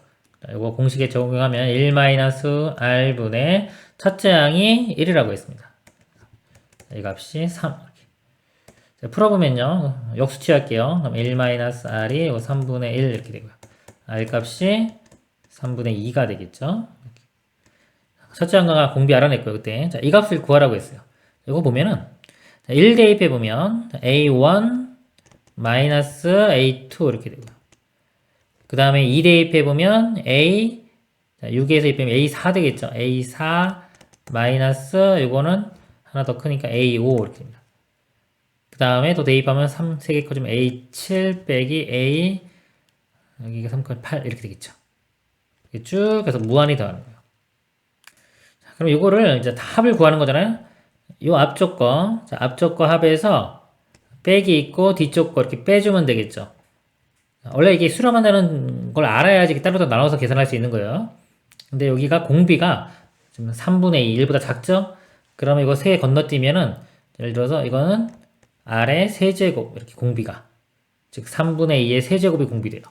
이거 공식에 적용하면 1-r분의 첫째 항이 1이라고 했습니다. 이 값이 3. 이렇게. 풀어보면요. 역수 취할게요. 그럼 1-r이 3분의 1 이렇게 되고요. r 값이 3분의 2가 되겠죠. 첫째 항과 공비 알아냈고요. 그때. 자, 이 값을 구하라고 했어요. 이거 보면은 1 대입해보면 A1 마이너스 A2 이렇게 되고요. 그 다음에 2 대입해보면 A 6에서 입히면 A4 되겠죠. A4 마이너스 이거는 하나 더 크니까 A5 이렇게 됩니다. 그 다음에 또 대입하면 3개 커지면 A7 빼기 A 여기가 3,8 이렇게 되겠죠. 이렇게 쭉 해서 무한히 더하는 거예요. 자, 그럼 이거를 이제 합을 구하는 거잖아요. 요 앞쪽 거, 자, 앞쪽 거 합에서 빼기 있고 뒤쪽 거 이렇게 빼주면 되겠죠. 원래 이게 수렴한다는 걸 알아야지 따로 나눠서 계산할 수 있는 거예요. 근데 여기가 공비가 지금 3분의 2, 1보다 작죠? 그러면 이거 3 건너뛰면은 예를 들어서 이거는 R의 세제곱 이렇게 공비가 즉 3분의 2의 세제곱이 공비돼요.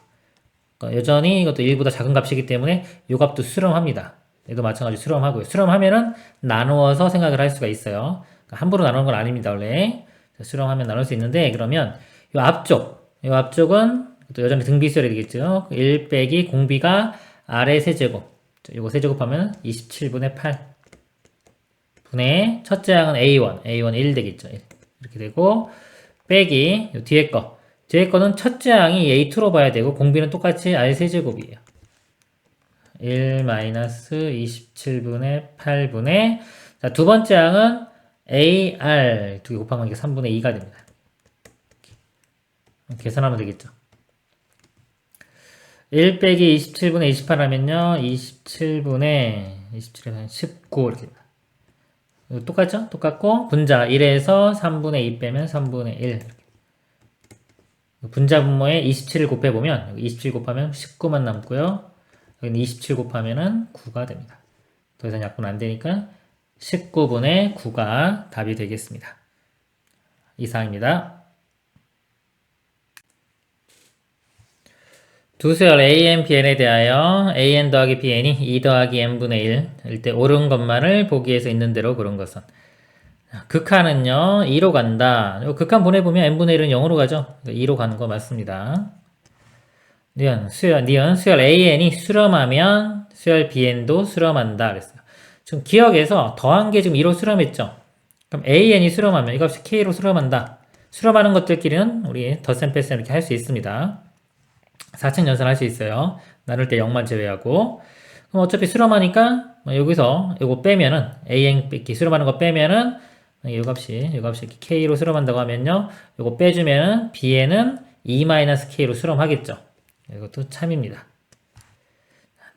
그러니까 여전히 이것도 1보다 작은 값이기 때문에 이 값도 수렴합니다. 얘도 마찬가지로 수렴하고요. 수렴하면은 나누어서 생각을 할 수가 있어요. 그러니까 함부로 나누는 건 아닙니다, 원래. 수렴하면 나눌 수 있는데, 그러면 이 앞쪽은 또 여전히 등비수열이 되겠죠. 1 빼기 공비가 R의 세제곱. 이거 세제곱하면 27분의 8. 분의 첫째 항은 A1. A1 1 되겠죠. 1. 이렇게 되고, 빼기, 이 뒤에 거. 뒤에 거는 첫째 항이 A2로 봐야 되고, 공비는 똑같이 R 세제곱이에요. 1-27분의 8분의 자, 두 번째 항은 AR 두 개 곱한 거니까 3분의 2가 됩니다. 계산하면 되겠죠. 1 빼기 27분의 28 하면요. 27분의 27에서 19 이렇게 됩니다. 똑같죠? 똑같고 분자 1에서 3분의 2 빼면 3분의 1 분자 분모에 27을 곱해보면 27 곱하면 19만 남고요. 여기는 27 곱하면은 9가 됩니다. 더 이상 약분 안 되니까 19분의 9가 답이 되겠습니다. 이상입니다. 두 수열 AN, BN에 대하여 AN 더하기 BN이 2 더하기 N분의 1일 때 옳은 것만을 보기에서 있는 대로 그런 것은 극한은요 2로 간다. 극한 보내보면 N분의 1은 0으로 가죠. 2로 가는 거 맞습니다. 니은 수열 AN이 수렴하면 수열 BN도 수렴한다 그랬어요. 지금 기억에서 더한 게 지금 2로 수렴했죠. 그럼 AN이 수렴하면 이 값이 K로 수렴한다. 수렴하는 것들끼리는 우리 덧셈 뺄셈 이렇게 할 수 있습니다. 4층 연산할 수 있어요. 나눌 때 0만 제외하고. 그럼 어차피 수렴하니까 여기서 이거 빼면은 AN 뺏기 수렴하는 거 빼면은 이 값이 이렇게 K로 수렴한다고 하면요. 이거 빼주면은 B에는 E-K로 수렴하겠죠. 이것도 참입니다.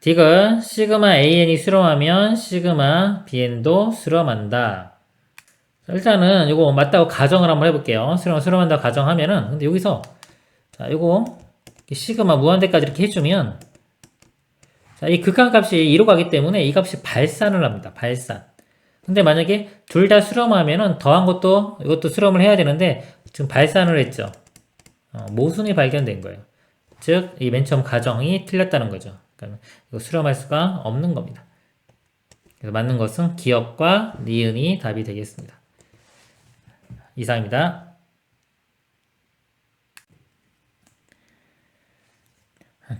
딕은 시그마 AN이 수렴하면 시그마 BN도 수렴한다. 일단은 이거 맞다고 가정을 한번 해볼게요. 수렴한다고 가정하면은 근데 여기서 자 이거 시그마 무한대까지 이렇게 해주면 자, 이 극한값이 2로 가기 때문에 이 값이 발산을 합니다. 발산. 근데 만약에 둘 다 수렴하면은 더한 것도 이것도 수렴을 해야 되는데 지금 발산을 했죠. 모순이 발견된 거예요. 즉, 이 맨 처음 가정이 틀렸다는 거죠. 그러니까 이거 수렴할 수가 없는 겁니다. 그래서 맞는 것은 기억과 니은이 답이 되겠습니다. 이상입니다.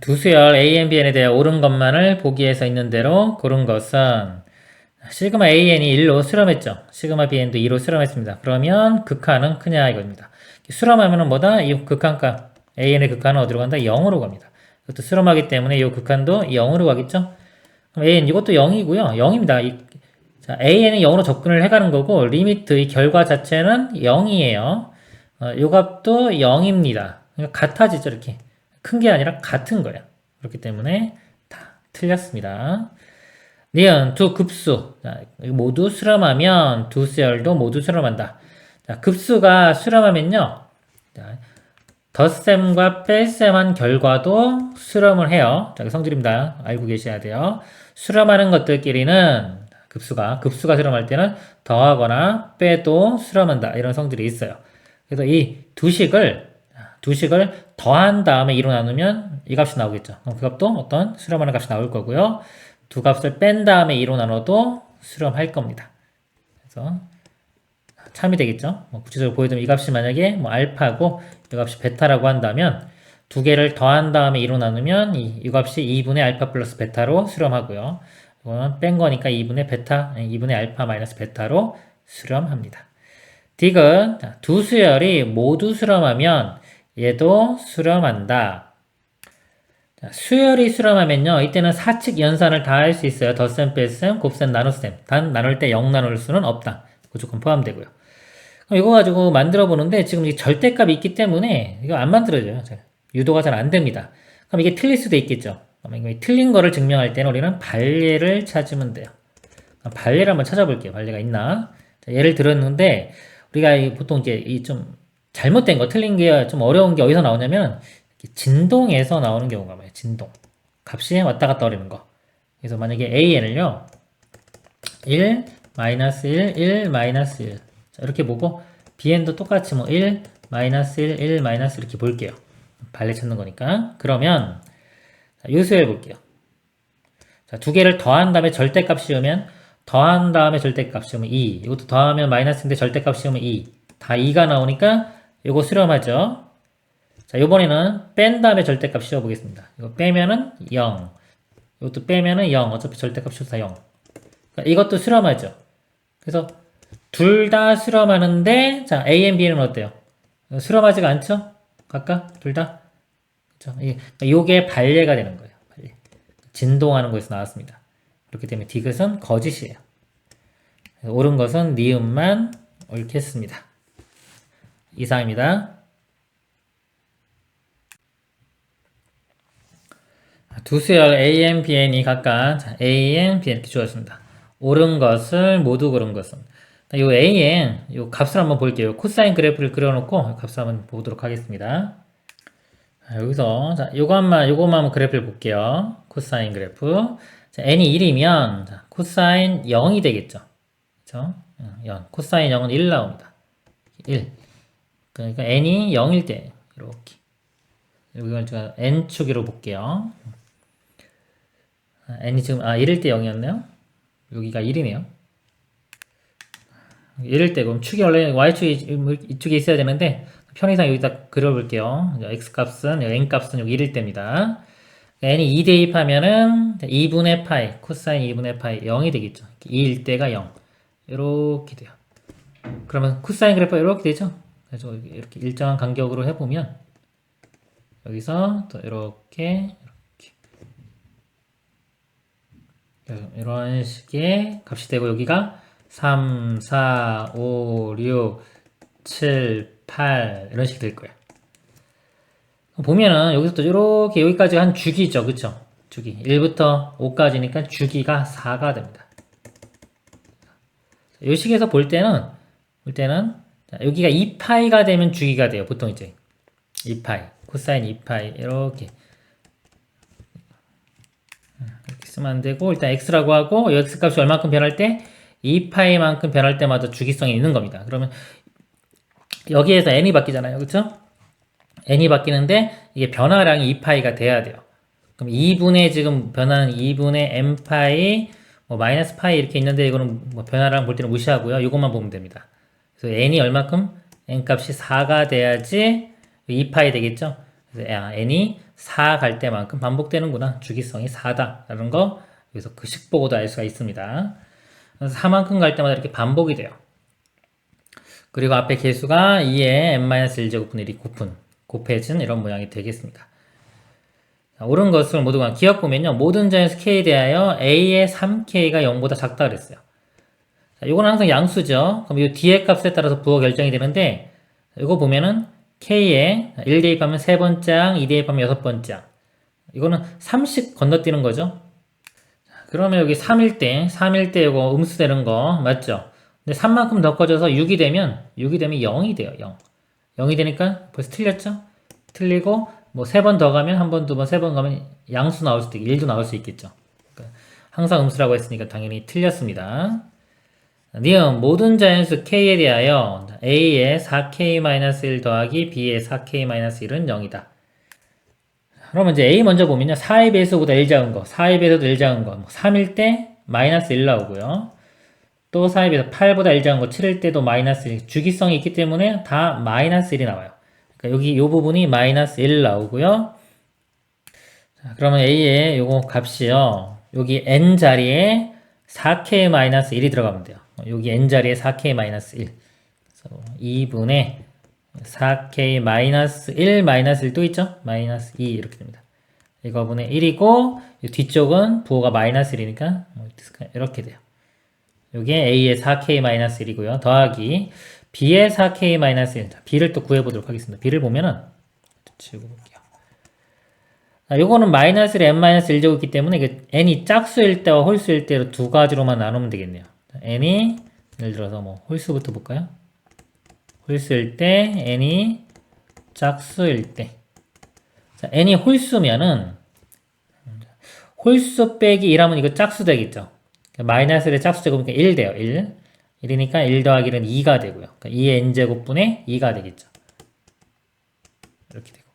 두 수열 AN, BN에 대해 옳은 것만을 보기에서 있는 대로 고른 것은 시그마 AN이 1로 수렴했죠. 시그마 BN도 2로 수렴했습니다. 그러면 극한은 크냐 이겁니다. 수렴하면은 뭐다? 이 극한값 AN의 극한은 어디로 간다? 0으로 갑니다. 이것도 수렴하기 때문에 이 극한도 0으로 가겠죠? 그럼 AN 이것도 0이고요. 0입니다. 자, AN은 0으로 접근을 해가는 거고 리미트 이 결과 자체는 0이에요. 이 값도 0입니다. 그러니까 같아지죠. 이렇게. 큰 게 아니라 같은 거예요. 그렇기 때문에 다 틀렸습니다. 니은 두 급수 자, 모두 수렴하면 두 수열도 모두 수렴한다. 자, 급수가 수렴하면요. 자, 덧셈과 뺄셈한 결과도 수렴을 해요. 자, 성질입니다. 알고 계셔야 돼요. 수렴하는 것들끼리는 급수가 수렴할 때는 더하거나 빼도 수렴한다. 이런 성질이 있어요. 그래서 이 두 식을 더한 다음에 2로 나누면 이 값이 나오겠죠. 그럼 그 값도 어떤 수렴하는 값이 나올 거고요. 두 값을 뺀 다음에 2로 나눠도 수렴할 겁니다. 그래서 참이 되겠죠. 구체적으로 보여드리면 이 값이 만약에 알파고 이 값이 베타라고 한다면 두 개를 더한 다음에 2로 나누면 이 값이 2분의 알파 플러스 베타로 수렴하고요. 이거는 뺀 거니까 2분의 베타, 2분의 알파 마이너스 베타로 수렴합니다. 딕은 두 수열이 모두 수렴하면 얘도 수렴한다. 수열이 수렴하면요. 이때는 사칙 연산을 다 할 수 있어요. 덧셈, 뺄셈, 곱셈, 나눗셈. 단 나눌 때 0 나눌 수는 없다. 무조건 포함되고요. 그럼 이거 가지고 만들어 보는데 지금 이 절대값이 있기 때문에 이거 안 만들어져요. 유도가 잘 안 됩니다. 그럼 이게 틀릴 수도 있겠죠. 그럼 틀린 거를 증명할 때는 우리는 발례를 찾으면 돼요. 발례를 한번 찾아볼게요. 발례가 있나? 자, 예를 들었는데 우리가 보통 이제 이 좀 잘못된 거, 틀린 게 좀 어려운 게 어디서 나오냐면 진동에서 나오는 경우가 많아요. 진동. 값이 왔다 갔다 거리는 거. 그래서 만약에 AN을요. 1, 마이너스 1, 1, 마이너스 1. 자, 이렇게 보고 BN도 똑같이 1, 마이너스 1, 1, 마이너스 이렇게 볼게요. 발레 찾는 거니까. 그러면 요수해 볼게요. 자, 두 개를 더한 다음에 절대값 씌우면 더한 다음에 절대값 씌우면 2. 이것도 더하면 마이너스인데 절대값 씌우면 2. 다 2가 나오니까 이거 수렴하죠. 자, 요번에는 뺀 다음에 절대값 씌워보겠습니다. 이거 빼면은 0. 이것도 빼면은 0. 어차피 절대값 씌워서 0. 그러니까 이것도 수렴하죠. 그래서 둘 다 수렴하는데, 자, A, B는 어때요? 수렴하지가 않죠? 각각? 둘 다? 그쵸? 요게 발례가 되는 거예요. 발례. 진동하는 거에서 나왔습니다. 그렇기 때문에 디귿은 거짓이에요. 옳은 것은 니은만 옳겠습니다. 이상입니다. 두 수열 AN, BN이 각각 AN, BN 이렇게 주어졌습니다. 옳은 것을 모두 고른 것은 요 AN 요 값을 한번 볼게요. 코사인 그래프를 그려놓고 값을 한번 보도록 하겠습니다. 여기서 자, 요것만 한번 그래프를 볼게요. 코사인 그래프. 자, n이 1이면 자, 코사인 0이 되겠죠. 그렇죠? 0. 코사인 0은 1 나옵니다. 1. 그러니까 n이 0일 때 이렇게 이걸 제가 n축으로 볼게요. n이 지금 1일 때 0이었네요. 여기가 1이네요. 1일 때 그럼 축이 원래 y축이 이쪽에 있어야 되는데 편의상 여기다 그려볼게요. x값은, n값은 여기 1일 때입니다. n이 2 대입하면은 2분의 파이, 코사인 2분의 파이 0이 되겠죠. 2일 때가 0. 이렇게 돼요. 그러면 코사인 그래프가 이렇게 되죠. 그래서 이렇게 일정한 간격으로 해보면 여기서 또 이렇게 이런 식의 값이 되고 여기가 3, 4, 5, 6, 7, 8 이런 식이 될 거예요. 보면은 여기서부터 이렇게 여기까지 한 주기죠. 그쵸? 주기. 1부터 5까지니까 주기가 4가 됩니다. 이 식에서 볼 때는 여기가 2파이가 되면 주기가 돼요. 보통 이제 2파이, 코사인 2파이 이렇게 쓰면 안 되고 일단 x라고 하고 이 x값이 얼마큼 변할 때 2파이만큼 변할 때마다 주기성이 있는 겁니다. 그러면 여기에서 n이 바뀌잖아요. 그쵸? n이 바뀌는데 이게 변화량이 2파이가 돼야 돼요. 그럼 2분의 지금 변화는 2분의 n파이 뭐 마이너스 파이 이렇게 있는데 이거는 뭐 변화량 볼 때는 무시하고요. 이것만 보면 됩니다. 그래서 n이 얼마큼? n값이 4가 돼야지 2파이 되겠죠? 그래서 n이 4 갈 때만큼 반복되는구나. 주기성이 4다. 라는 거 여기서 그 식 보고도 알 수가 있습니다. 그래서 4만큼 갈 때마다 이렇게 반복이 돼요. 그리고 앞에 개수가 2의 n-1제곱분의 1이 곱해진 이런 모양이 되겠습니다. 자, 옳은 것을 모두 기억 보면요. 모든 자연수 k에 대하여 a의 3k가 0보다 작다 그랬어요. 자, 이건 항상 양수죠. 그럼 이 뒤에 값에 따라서 부호 결정이 되는데 이거 보면은 k에 1 대입하면 3번째 항, 2 대입하면 6번째 항. 이거는 3씩 건너뛰는 거죠. 자, 그러면 여기 3일 때 이거 음수되는 거 맞죠? 근데 3만큼 더 커져서 6이 되면 0이 돼요. 0. 0이 되니까 벌써 틀렸죠? 틀리고 뭐 3번 더 가면 1번, 2번, 3번 가면 양수 나올 수도 있고 1도 나올 수 있겠죠. 그러니까 항상 음수라고 했으니까 당연히 틀렸습니다. 니은 모든 자연수 k에 대하여 a의 4k-1 더하기 b의 4k-1은 0이다. 그러면 이제 a 먼저 보면요. 4의 배수보다 1 작은 거, 4의 배수보다 1 작은 거, 3일 때 마이너스 1 나오고요. 또 4의 배수 8보다 1 작은 거, 7일 때도 마이너스 1. 주기성이 있기 때문에 다 마이너스 1이 나와요. 그러니까 여기 이 부분이 마이너스 1 나오고요. 자, 그러면 a의 요거 값이요. 여기 n 자리에 4k-1이 들어가면 돼요. 여기 n자리에 4k-1. 그래서 2분의 4k-1 1도 있죠? 마이너스 2 이렇게 됩니다. 이거 분의 1이고 뒤쪽은 부호가 마이너스 1이니까 이렇게 돼요. 요게 a의 4k-1이고요. 더하기 b의 4k-1. 자, b를 또 구해보도록 하겠습니다. b를 보면은 지워볼게요. 자, 요거는 마이너스 n-1제곱이기 때문에 이게 n이 짝수일 때와 홀수일 때로 두 가지로만 나누면 되겠네요. n이 예를 들어서 뭐 홀수부터 볼까요? 홀수일 때 n이 짝수일 때 자, n이 홀수면은 홀수 빼기 1하면 이거 짝수 되겠죠. 마이너스의 짝수 제곱이니까 1 돼요. 1. 1이니까 1 더하기 1은 2가 되고요. 그러니까 2의 n제곱분의 2가 되겠죠. 이렇게 되고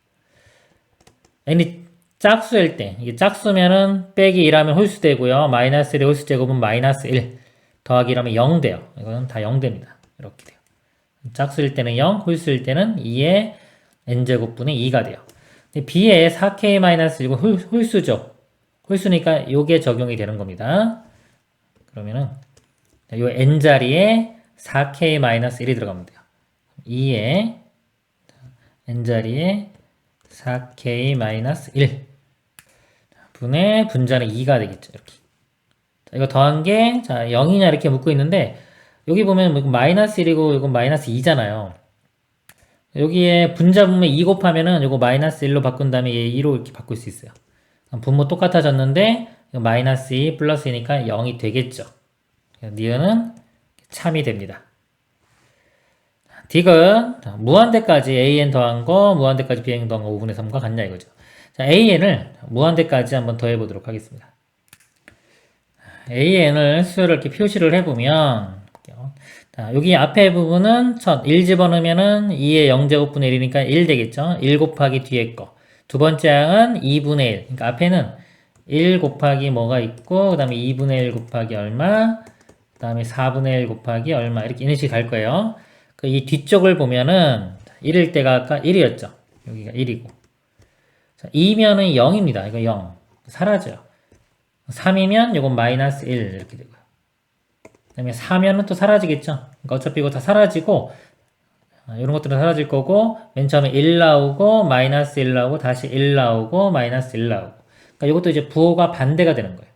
n이 짝수일 때 이게 짝수면은 빼기 1하면 홀수 되고요. 마이너스 1의 홀수 제곱은 마이너스 1 더하기 1하면 0 돼요. 이거는 다 0 됩니다. 이렇게 돼요. 짝수일 때는 0, 홀수일 때는 2의 n제곱분의 2가 돼요. b의 4k-1은 홀수죠. 홀수니까 요게 적용이 되는 겁니다. 그러면은 요 n자리에 4k-1이 들어가면 돼요. 2의 n자리에 4k-1 분의 분자는 2가 되겠죠. 이렇게. 자, 이거 더한 게, 자, 0이냐 이렇게 묻고 있는데, 여기 보면 이건 마이너스 1이고, 이건 마이너스 2잖아요. 여기에 분자 분모 2 곱하면은 이거 마이너스 1로 바꾼 다음에 얘 2로 이렇게 바꿀 수 있어요. 분모 똑같아졌는데, 이거 마이너스 2 플러스 2니까 0이 되겠죠. 니은은 참이 됩니다. 딕은 무한대까지 an 더한 거, 무한대까지 bn 더한 거 5분의 3과 같냐 이거죠. 자, an을 무한대까지 한번 더 해보도록 하겠습니다. an을 수열을 이렇게 표시를 해보면, 자, 여기 앞에 부분은 1 집어넣으면은 2의 0제곱분의 1이니까 1 되겠죠. 1 곱하기 뒤에 거. 두 번째 항은 2분의 1. 그러니까 앞에는 1 곱하기 뭐가 있고, 그 다음에 2분의 1 곱하기 얼마, 그 다음에 4분의 1 곱하기 얼마, 이렇게 이런 식이 갈 거예요. 이 뒤쪽을 보면은 1일 때가 아까 1이었죠. 여기가 1이고. 자, 2면은 0입니다. 이거 0. 사라져요. 3이면 이건 마이너스 1 이렇게 되고요. 그 다음에 4면은 또 사라지겠죠. 그러니까 어차피 이거 다 사라지고 이런 것들은 사라질 거고 맨 처음에 1 나오고 마이너스 1 나오고 다시 1 나오고 마이너스 1 나오고 그러니까 이것도 이제 부호가 반대가 되는 거예요.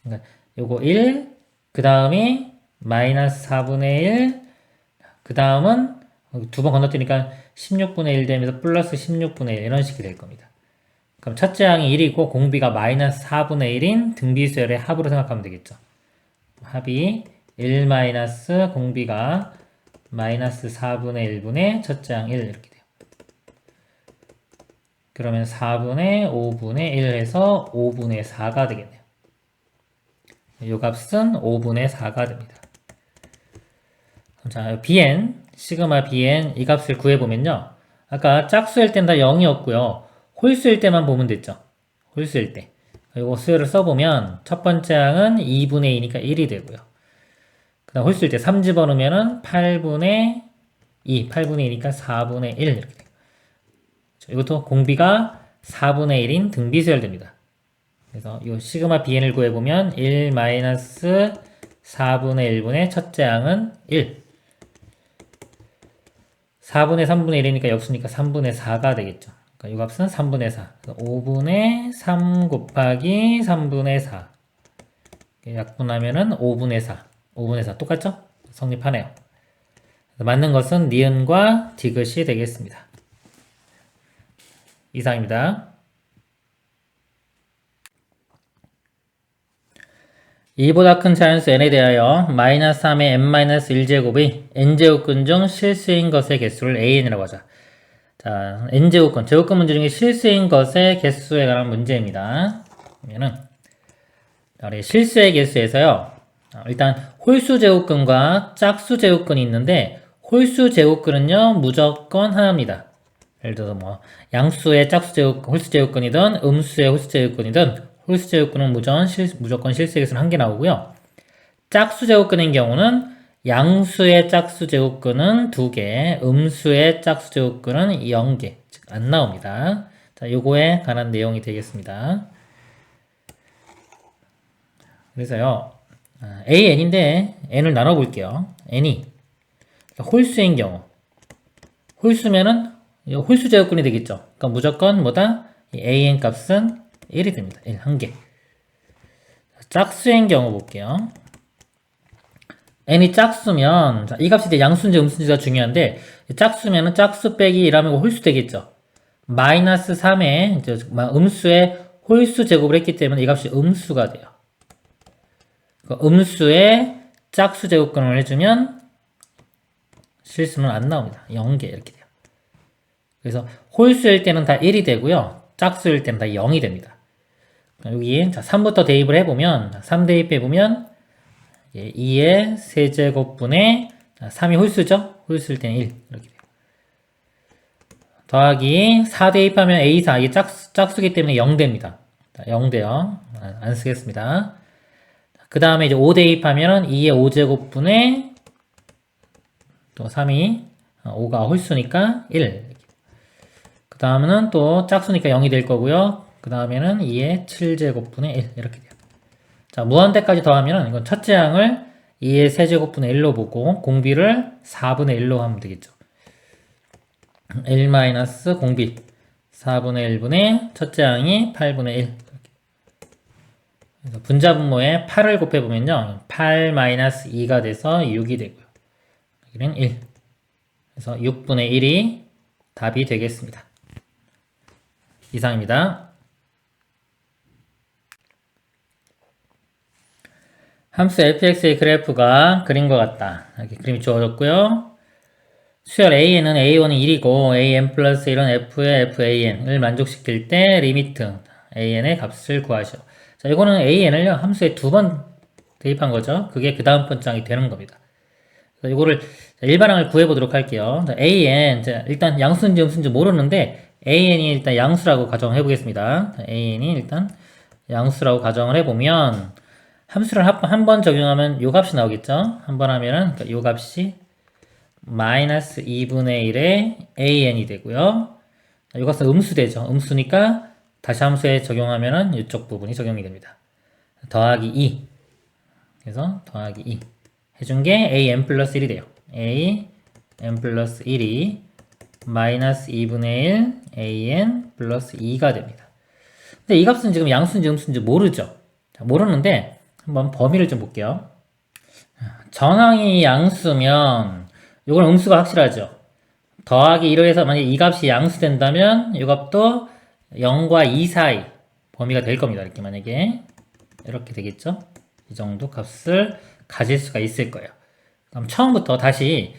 그러니까 요거 1, 그 다음이 마이너스 4분의 1, 그 다음은 두 번 건너뛰니까 16분의 1 되면서 플러스 16분의 1 이런 식이 될 겁니다. 그럼 첫째 항이 1이고 공비가 마이너스 4분의 1인 등비수열의 합으로 생각하면 되겠죠. 합이 1 마이너스 공비가 마이너스 4분의 1분의 첫째 항 1 이렇게 돼요. 그러면 4분의 5분의 1 해서 5분의 4가 되겠네요. 이 값은 5분의 4가 됩니다. 자, bn, 시그마 bn 이 값을 구해보면요. 아까 짝수일 땐 다 0이었고요. 홀수일 때만 보면 됐죠. 홀수일 때. 이거 수열을 써보면 첫 번째 항은 2분의 2니까 1이 되고요. 그 다음 홀수일 때 3 집어넣으면 8분의 2, 8분의 2니까 4분의 1 이렇게 돼요. 이것도 공비가 4분의 1인 등비수열 됩니다. 그래서 이 시그마 bn을 구해보면 1 마이너스 4분의 1분의 첫째 항은 1. 4분의 3분의 1이니까 역수니까 3분의 4가 되겠죠. 그러니까 이 값은 3분의 4. 5분의 3 곱하기 3분의 4. 약분하면은 5분의 4. 5분의 4 똑같죠? 성립하네요. 맞는 것은 니은과 디귿이 되겠습니다. 이상입니다. 이보다 큰 자연수 n에 대하여 마이너스 3의 n-1제곱이 n제곱근 중 실수인 것의 개수를 an이라고 하자. 자, n제곱근, 제곱근 문제 중에 실수인 것의 개수에 관한 문제입니다. 그러면은 우리 실수의 개수에서요. 일단 홀수 제곱근과 짝수 제곱근이 있는데 홀수 제곱근은요 무조건 하나입니다. 예를 들어서 뭐 양수의 짝수 제곱, 홀수 제곱근이든 음수의 홀수 제곱근이든 홀수 제곱근은 무조건 실수의 개수는 1개 나오고요. 짝수 제곱근인 경우는 양수의 짝수 제곱근은 2개, 음수의 짝수 제곱근은 0개, 즉 안 나옵니다. 자, 요거에 관한 내용이 되겠습니다. 그래서요, AN인데 n을 나눠 볼게요. n이 홀수인 경우, 홀수면은 홀수 제곱근이 되겠죠. 그러니까 무조건 뭐다? 이 AN 값은 1이 됩니다. 1, 1개. 짝수인 경우 볼게요. n이 짝수면, 자, 이 값이 이제 양수인지 음수인지가 중요한데, 짝수면은 짝수 빼기 1하면 홀수 되겠죠. 마이너스 3의 음수의 홀수 제곱을 했기 때문에 이 값이 음수가 돼요. 음수의 짝수 제곱근을 해주면 실수는 안 나옵니다. 0개 이렇게 돼요. 그래서 홀수일 때는 다 1이 되고요. 짝수일 때는 다 0이 됩니다. 여기 자 3부터 대입을 해보면 3 대입해보면 2의 세제곱분의 3이 홀수죠? 홀수일 때는 1 이렇게 돼요. 더하기 4 대입하면 A4 이게 짝수기 때문에 0 됩니다. 0 돼요. 안 쓰겠습니다. 그 다음에 이제 5 대입하면 2의 5제곱분의 또 3이 5가 홀수니까 1. 그 다음은 또 짝수니까 0이 될 거고요. 그 다음에는 2의 7제곱분의 1 이렇게 돼요. 자, 무한대까지 더하면 이건 첫째 항을 2의 세제곱분의 1로 보고 공비를 4분의 1로 하면 되겠죠. 1 공비 4분의 1분의 첫째 항이 8분의 1. 그래서 분자분모에 8을 곱해보면요. 8 2가 돼서 6이 되고요. 여기는 1. 그래서 6분의 1이 답이 되겠습니다. 이상입니다. 함수 fx의 그래프가 그림과 같다. 이렇게 그림이 주어졌고요. 수열 a는 a1은 1이고 an 플러스 1은 f의 fan을 만족시킬 때 리미트 an의 값을 구하시오. 자, 이거는 an을요 함수에 2번 대입한 거죠. 그게 그 다음 번장이 되는 겁니다. 그래서 이거를 일반항을 구해보도록 할게요. 자, an 일단 양수인지 음수인지 모르는데 an이 일단 양수라고 가정해 보겠습니다. an이 일단 양수라고 가정을 해보면 함수를 한 번 적용하면 요 값이 나오겠죠. 한 번 하면은 그러니까 요 값이 마이너스 2분의 1의 an이 되고요. 이것은 음수되죠. 음수니까 다시 함수에 적용하면은 이쪽 부분이 적용이 됩니다. 더하기 2. 그래서 더하기 2. 해준 게 an 플러스 1이 돼요. an 플러스 1이 마이너스 2분의 1 an 플러스 2가 됩니다. 근데 이 값은 지금 양수인지 음수인지 모르죠. 자, 모르는데 한번 범위를 좀 볼게요. 전항이 양수면 이건 음수가 확실하죠. 더하기 1로 해서 만약에 이 값이 양수된다면 이 값도 0과 2 사이 범위가 될 겁니다. 이렇게 만약에 이렇게 되겠죠. 이 정도 값을 가질 수가 있을 거예요. 그럼 처음부터 다시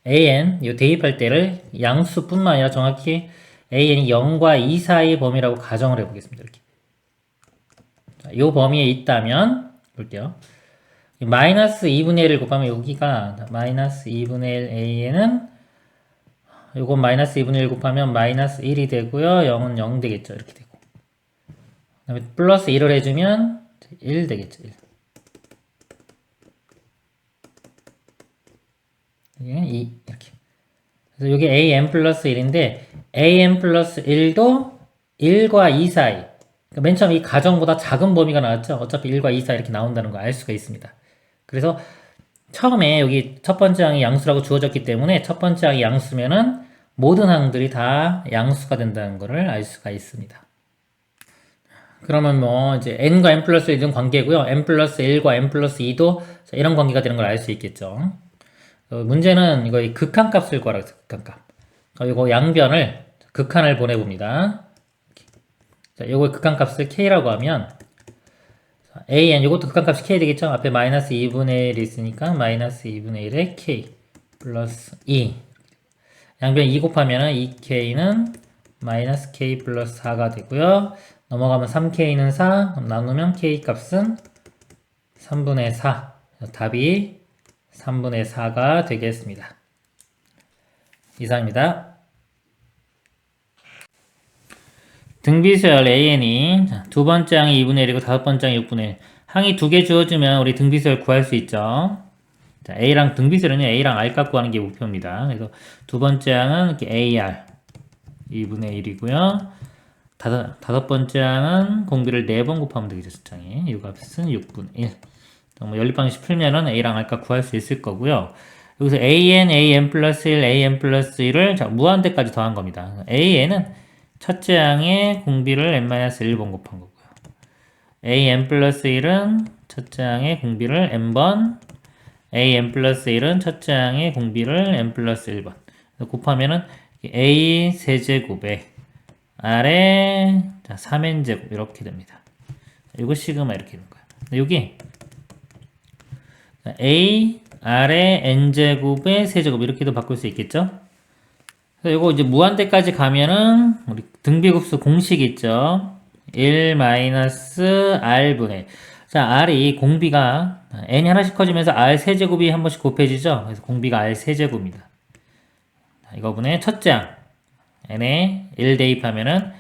an 이 대입할 때를 양수뿐만 아니라 정확히 an이 0과 2 사이 범위라고 가정을 해보겠습니다. 이렇게. 자, 이 범위에 있다면 볼게요. 마이너스 2분의 1을 곱하면 여기가 마이너스 2분의 1 an은 요건 마이너스 2분의 1 곱하면 마이너스 1이 되고요. 0은 0 되겠죠. 이렇게 되고. 그 다음에 플러스 1을 해주면 1 되겠죠. 1. 이게 2 이렇게. 그래서 이게 an 플러스 1인데 an 플러스 1도 1과 2 사이. 그러니까 맨 처음 이 가정보다 작은 범위가 나왔죠. 어차피 1과 2 사이 이렇게 나온다는 걸 알 수가 있습니다. 그래서 처음에 여기 첫 번째 항이 양수라고 주어졌기 때문에 첫 번째 항이 양수면은 모든 항들이 다 양수가 된다는 것을 알 수가 있습니다. 그러면 뭐 이제 n과 n 플러스 1은 관계고요. n 플러스 1과 n 플러스 2도 이런 관계가 되는 걸 알 수 있겠죠. 문제는 이거 극한값을 구하라고 했어요. 극한값. 이거 양변을 극한을 보내봅니다. 자, 요거 극한값을 k라고 하면 an 요것도 극한값이 k 되겠죠. 앞에 마이너스 2분의 1이 있으니까 마이너스 2분의 1의 k 플러스 2. 양변 2 곱하면은 2k는 마이너스 k 플러스 4가 되고요. 넘어가면 3k는 4. 그럼 나누면 k 값은 3분의 4. 답이 3분의 4가 되겠습니다. 이상입니다. 등비수열 an이 두 번째 항이 2분의 1이고 다섯 번째 항이 6분의 1. 항이 두 개 주어지면 우리 등비수열 구할 수 있죠. 자, A랑 등비수열은요, A랑 R 값 구하는 게 목표입니다. 그래서 두 번째 항은 이렇게 AR 2분의 1이고요. 다섯 번째 항은 공비를 4번 곱하면 되겠죠, 숫장에. 이 값은 6분의 1. 뭐 연립방식 풀면은 A랑 R 값 구할 수 있을 거고요. 여기서 AN 플러스 1, AN 플러스 1을 자, 무한대까지 더한 겁니다. AN은 첫째 항의 공비를 n-1번 곱한 거고요. AN 플러스 1은 첫째 항의 공비를 n번, AN 플러스 1은 첫째 항의 공비를 n 플러스 1번. 곱하면은 A 세제곱에 R에 3n제곱 이렇게 됩니다. 이거 시그마 이렇게 되는 거예요. 여기 A, R의 n제곱의 세제곱 이렇게도 바꿀 수 있겠죠? 그래서 이거 이제 무한대까지 가면은 우리 등비급수 공식 있죠? 1-R분의 자, R이 공비가 n이 하나씩 커지면서 R 세제곱이 한 번씩 곱해지죠? 그래서 공비가 R 세제곱입니다. 이거분의 첫째 항 n에 1 대입하면은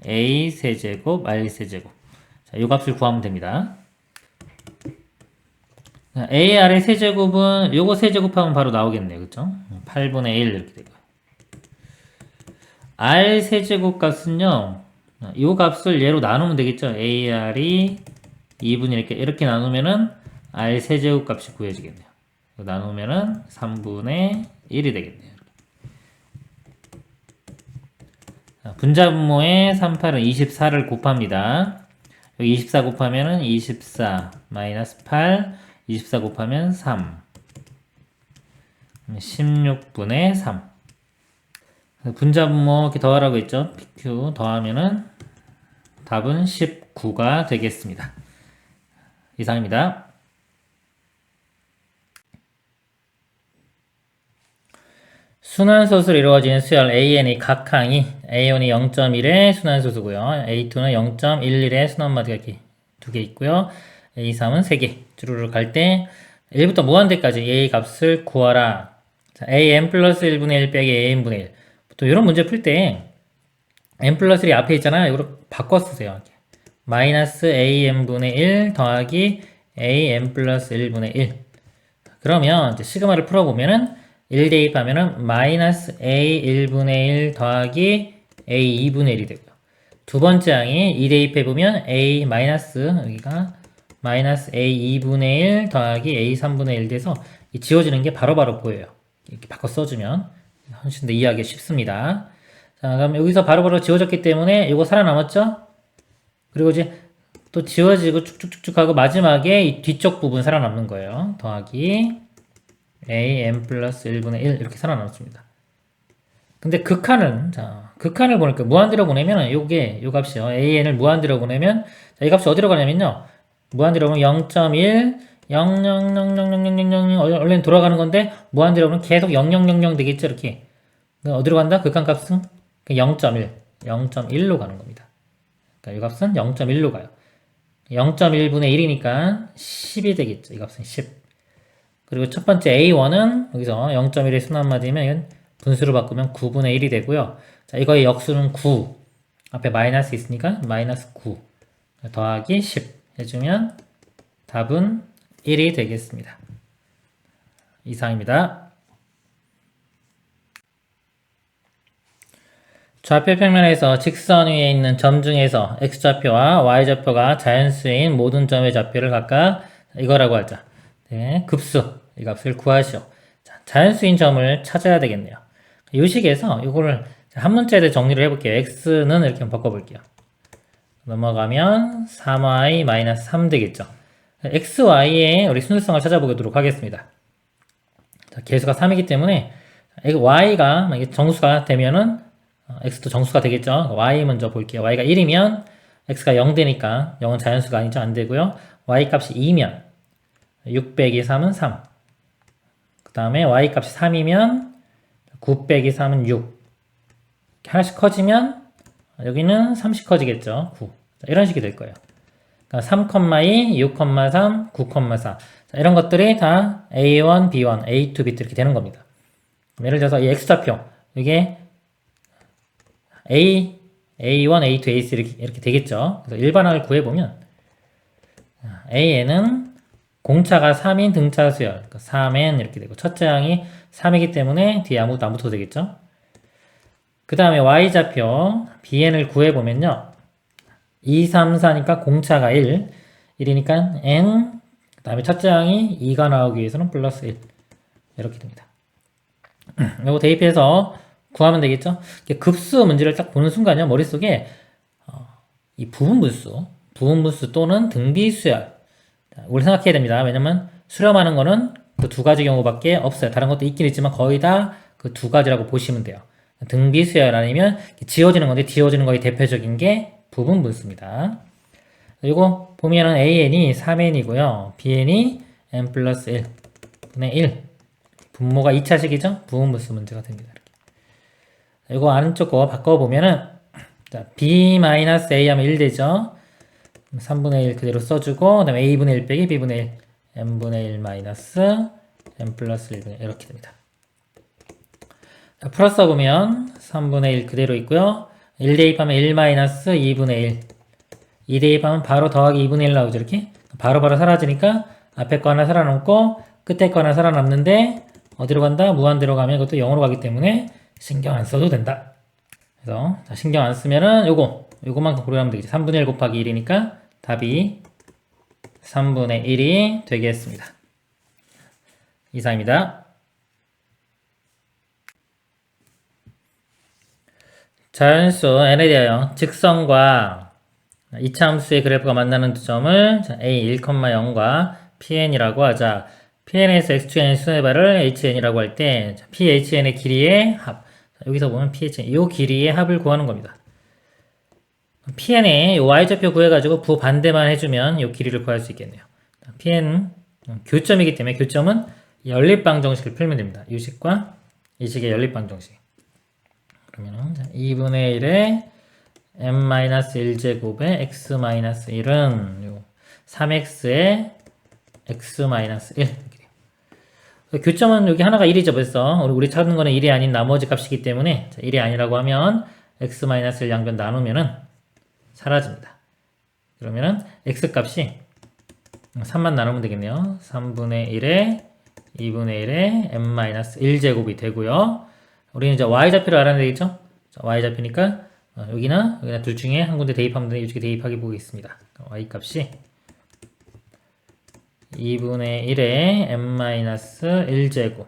A 세제곱 R 세제곱 자, 이 값을 구하면 됩니다. AR의 세제곱은 요거 세제곱하면 바로 나오겠네요. 그쵸? 8분의 1 이렇게 되고요. R 세제곱 값은요. 요 값을 얘로 나누면 되겠죠. AR이 2분의 이렇게 나누면은 R 세제곱 값이 구해지겠네요. 나누면은 3분의 1이 되겠네요. 분자분모에 38은 24를 곱합니다. 여기 24 곱하면은 24 마이너스 8 24 곱하면 3 16분의 3 분자분모 이렇게 더하라고 했죠. PQ 더하면은 답은 19가 되겠습니다. 이상입니다. 순환소수로 이루어진 수열 AN의 각 항이 A1이 0.1의 순환소수고요. A2는 0.11의 순환마디가 이렇게 두 개 있고요. A3은 3개. 주르르 갈 때 1부터 무한대까지 A 값을 구하라. 자, AN 플러스 1분의 1 빼기 AN분의 1. 보통 이런 문제 풀 때 n 플러스 1이 앞에 있잖아요. 이걸 바꿔 쓰세요. 마이너스 AN분의 1 더하기 AN 플러스 1분의 1. 그러면 이제 시그마를 풀어보면은 1 대입하면은 마이너스 a 1분의 1 더하기 a 2분의 1이 되고요. 두 번째 항이 2 대입해보면 a 마이너스 여기가 마이너스 a 2분의 1 더하기 a 3분의 1 돼서 지워지는 게 바로바로 보여요. 이렇게 바꿔 써주면 훨씬 더 이해하기 쉽습니다. 자, 그럼 여기서 바로바로 지워졌기 때문에 이거 살아남았죠? 그리고 이제 또 지워지고 쭉쭉쭉쭉 하고 마지막에 이 뒤쪽 부분 살아남는 거예요. 더하기 a n 플러스 1분의 1 이렇게 살아남습니다. 근데 극한을 보니까 무한대로 보내면 요게 요 값이요. an을 무한대로 보내면 자, 이 값이 어디로 가냐면요. 무한대로 보면 0.1 0000000 원래는 돌아가는 건데 무한대로 보면 계속 0000 되겠죠, 이렇게. 어디로 간다? 극한 값은 0.1 0.1로 가는 겁니다. 그러니까 이 값은 0.1로 가요. 0.1분의 1이니까 10이 되겠죠. 이 값은 10. 그리고 첫 번째 A1은 여기서 0.1의 순환 맞으면 이건 분수로 바꾸면 9분의 1이 되고요. 자, 이거의 역수는 9. 앞에 마이너스 있으니까 마이너스 9 더하기 10 해주면 답은 1이 되겠습니다. 이상입니다. 좌표 평면에서 직선 위에 있는 점 중에서 x좌표와 y좌표가 자연수인 모든 점의 좌표를 각각 이거라고 하자. 네, 급수 이 값을 구하시오. 자, 자연수인 점을 찾아야 되겠네요. 이 식에서 이거를 한 문자에 정리를 해볼게요. x는 이렇게 바꿔볼게요. 넘어가면 3y-3 되겠죠. x, y의 우리 순수성을 찾아보도록 하겠습니다. 자, 개수가 3이기 때문에 y가 정수가 되면은 x도 정수가 되겠죠. y 먼저 볼게요. y가 1이면 x가 0 되니까 0은 자연수가 아니죠. 안 되고요. y 값이 2면 6 빼기 3은 3. 그 다음에 y 값이 3이면 9 빼기 3은 6. 하나씩 커지면 여기는 30 커지겠죠. 9. 자, 이런 식이 될 거예요. 그러니까 3,2, 6,3, 9,4. 자, 이런 것들이 다 A1, B1, A2, B2 이렇게 되는 겁니다. 예를 들어서 이 X좌표, 이게 A1, A2, A3 이렇게 되겠죠. 그래서 일반항을 구해보면 A에는 공차가 3인 등차 수열, 그러니까 3n 이렇게 되고 첫째 항이 3이기 때문에 뒤에 아무것도 안 붙어도 되겠죠. 그 다음에 Y좌표 Bn을 구해보면요. 2, 3, 4니까 공차가 1, 1이니까 n, 그 다음에 첫째 항이 2가 나오기 위해서는 플러스 1 이렇게 됩니다. 이거 대입해서 구하면 되겠죠? 급수 문제를 딱 보는 순간요, 머릿속에 이 부분분수 또는 등비수열 우리 생각해야 됩니다. 왜냐면 수렴하는 거는 그 두 가지 경우밖에 없어요. 다른 것도 있긴 있지만 거의 다 그 두 가지라고 보시면 돼요. 등비수열 아니면 지워지는 건데 지워지는 거의 대표적인 게 부분분수입니다. 이거 보면은 an이 3n이고요. bn이 n 플러스 1 분의 1 분모가 2차식이죠? 부분분수 문제가 됩니다. 이거 아래쪽 거 바꿔보면은 자, b-a 하면 1 되죠? 3분의 1 그대로 써주고 그 다음에 a분의 1 빼기 b분의 1 n분의 1 마이너스 n 플러스 1분의 1 이렇게 됩니다. 자, 풀어서 보면 3분의 1 그대로 있고요. 1 대입하면 1 마이너스 2분의 1 2 대입하면 바로 더하기 2분의 1 나오죠. 이렇게 바로바로 사라지니까 앞에 거 하나 살아남고 끝에 거 하나 살아남는데 어디로 간다? 무한대로 가면 이것도 0으로 가기 때문에 신경 안 써도 된다. 그래서 신경 안 쓰면은 요거만큼 고려하면 되겠죠. 3분의 1 곱하기 1이니까 답이 3분의 1이 되겠습니다. 이상입니다. 자연수 n에 대하여 직선과 이차함수의 그래프가 만나는 두 점을 a 1,0과 pn이라고 하자. pn에서 x축의 수해발을 hn이라고 할 때 phn의 길이의 합. 여기서 보면 phn 이 길이의 합을 구하는 겁니다. pn의 y좌표 구해가지고 부반대만 해주면 이 길이를 구할 수 있겠네요. pn 교점이기 때문에 교점은 연립방정식을 풀면 됩니다. 이 식과 이 식의 연립방정식. 그러면 2분의 1에 n-1제곱에 x-1은 3x에 x-1 교점은 여기 하나가 1이죠. 벌써 우리 찾는 거는 1이 아닌 나머지 값이기 때문에 1이 아니라고 하면 x-1 양변 나누면은 사라집니다. 그러면은 x 값이 3만 나누면 되겠네요. 3분의 1에 2분의 1에 n-1제곱이 되고요. 우리는 이제 y좌표를 알아야 되겠죠? 자, y좌표니까 여기나 둘 중에 한 군데 대입하면 되는데 이쪽에 대입하게 보겠습니다. y 값이 2분의 1에 n-1제곱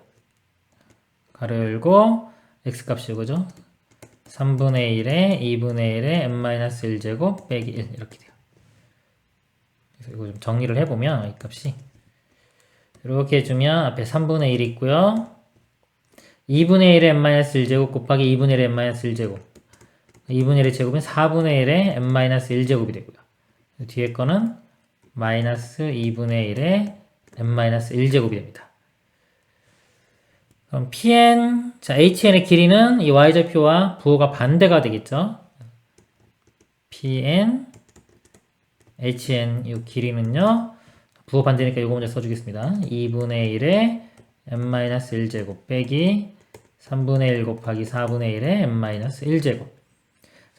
가로 열고 x 값이 이거죠? 3분의 1에 2분의 1에 n-1제곱 빼기 1 이렇게 돼요. 그래서 이거 좀 정리를 해보면 이 값이 이렇게 해주면 앞에 3분의 1 있고요. 2분의 1에 n-1제곱 곱하기 2분의 1에 n-1제곱 2분의 1의 제곱은 4분의 1에 n-1제곱이 되고요. 뒤에 거는 마이너스 2분의 1에 n-1제곱이 됩니다. 그럼 pn, 자, hn의 길이는 이 y좌표와 부호가 반대가 되겠죠. pn, hn 이 길이는요. 부호 반대니까 이거 먼저 써주겠습니다. 2분의 1에 n-1제곱 빼기 3분의 1 곱하기 4분의 1에 n-1제곱.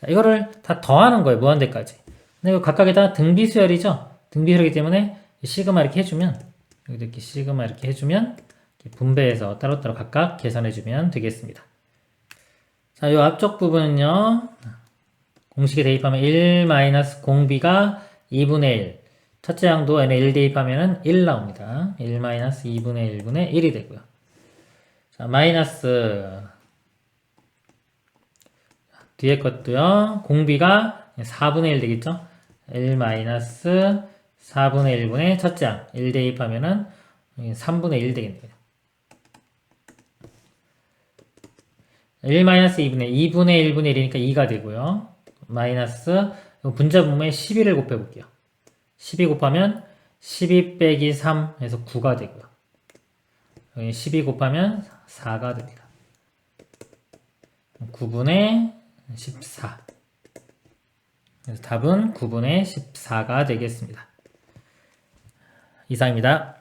자, 이거를 다 더하는 거예요. 무한대까지. 근데 이거 각각이 다 등비수열이죠. 등비수열이기 때문에 시그마 이렇게 해주면 여기 이렇게 시그마 이렇게 해주면 이렇게 분배해서 따로따로 각각 계산해주면 되겠습니다. 자, 이 앞쪽 부분은요. 공식에 대입하면 1-공비가 2분의 1. 첫째 항도 n에 1 대입하면 1 나옵니다. 1-2분의 1분의 1이 되고요. 자, 마이너스 뒤에 것도요. 공비가 4분의 1 되겠죠. 1-4분의 1분의 첫째 항 1 대입하면은 3분의 1 되겠네요. 1-2분의 2분의 1분의 1이니까 2가 되고요. 마이너스 분자 분모에 12를 곱해볼게요. 12 곱하면 12 빼기 3 해서 9가 되고요. 12 곱하면 4가 됩니다. 9분의 14. 그래서 답은 9분의 14가 되겠습니다. 이상입니다.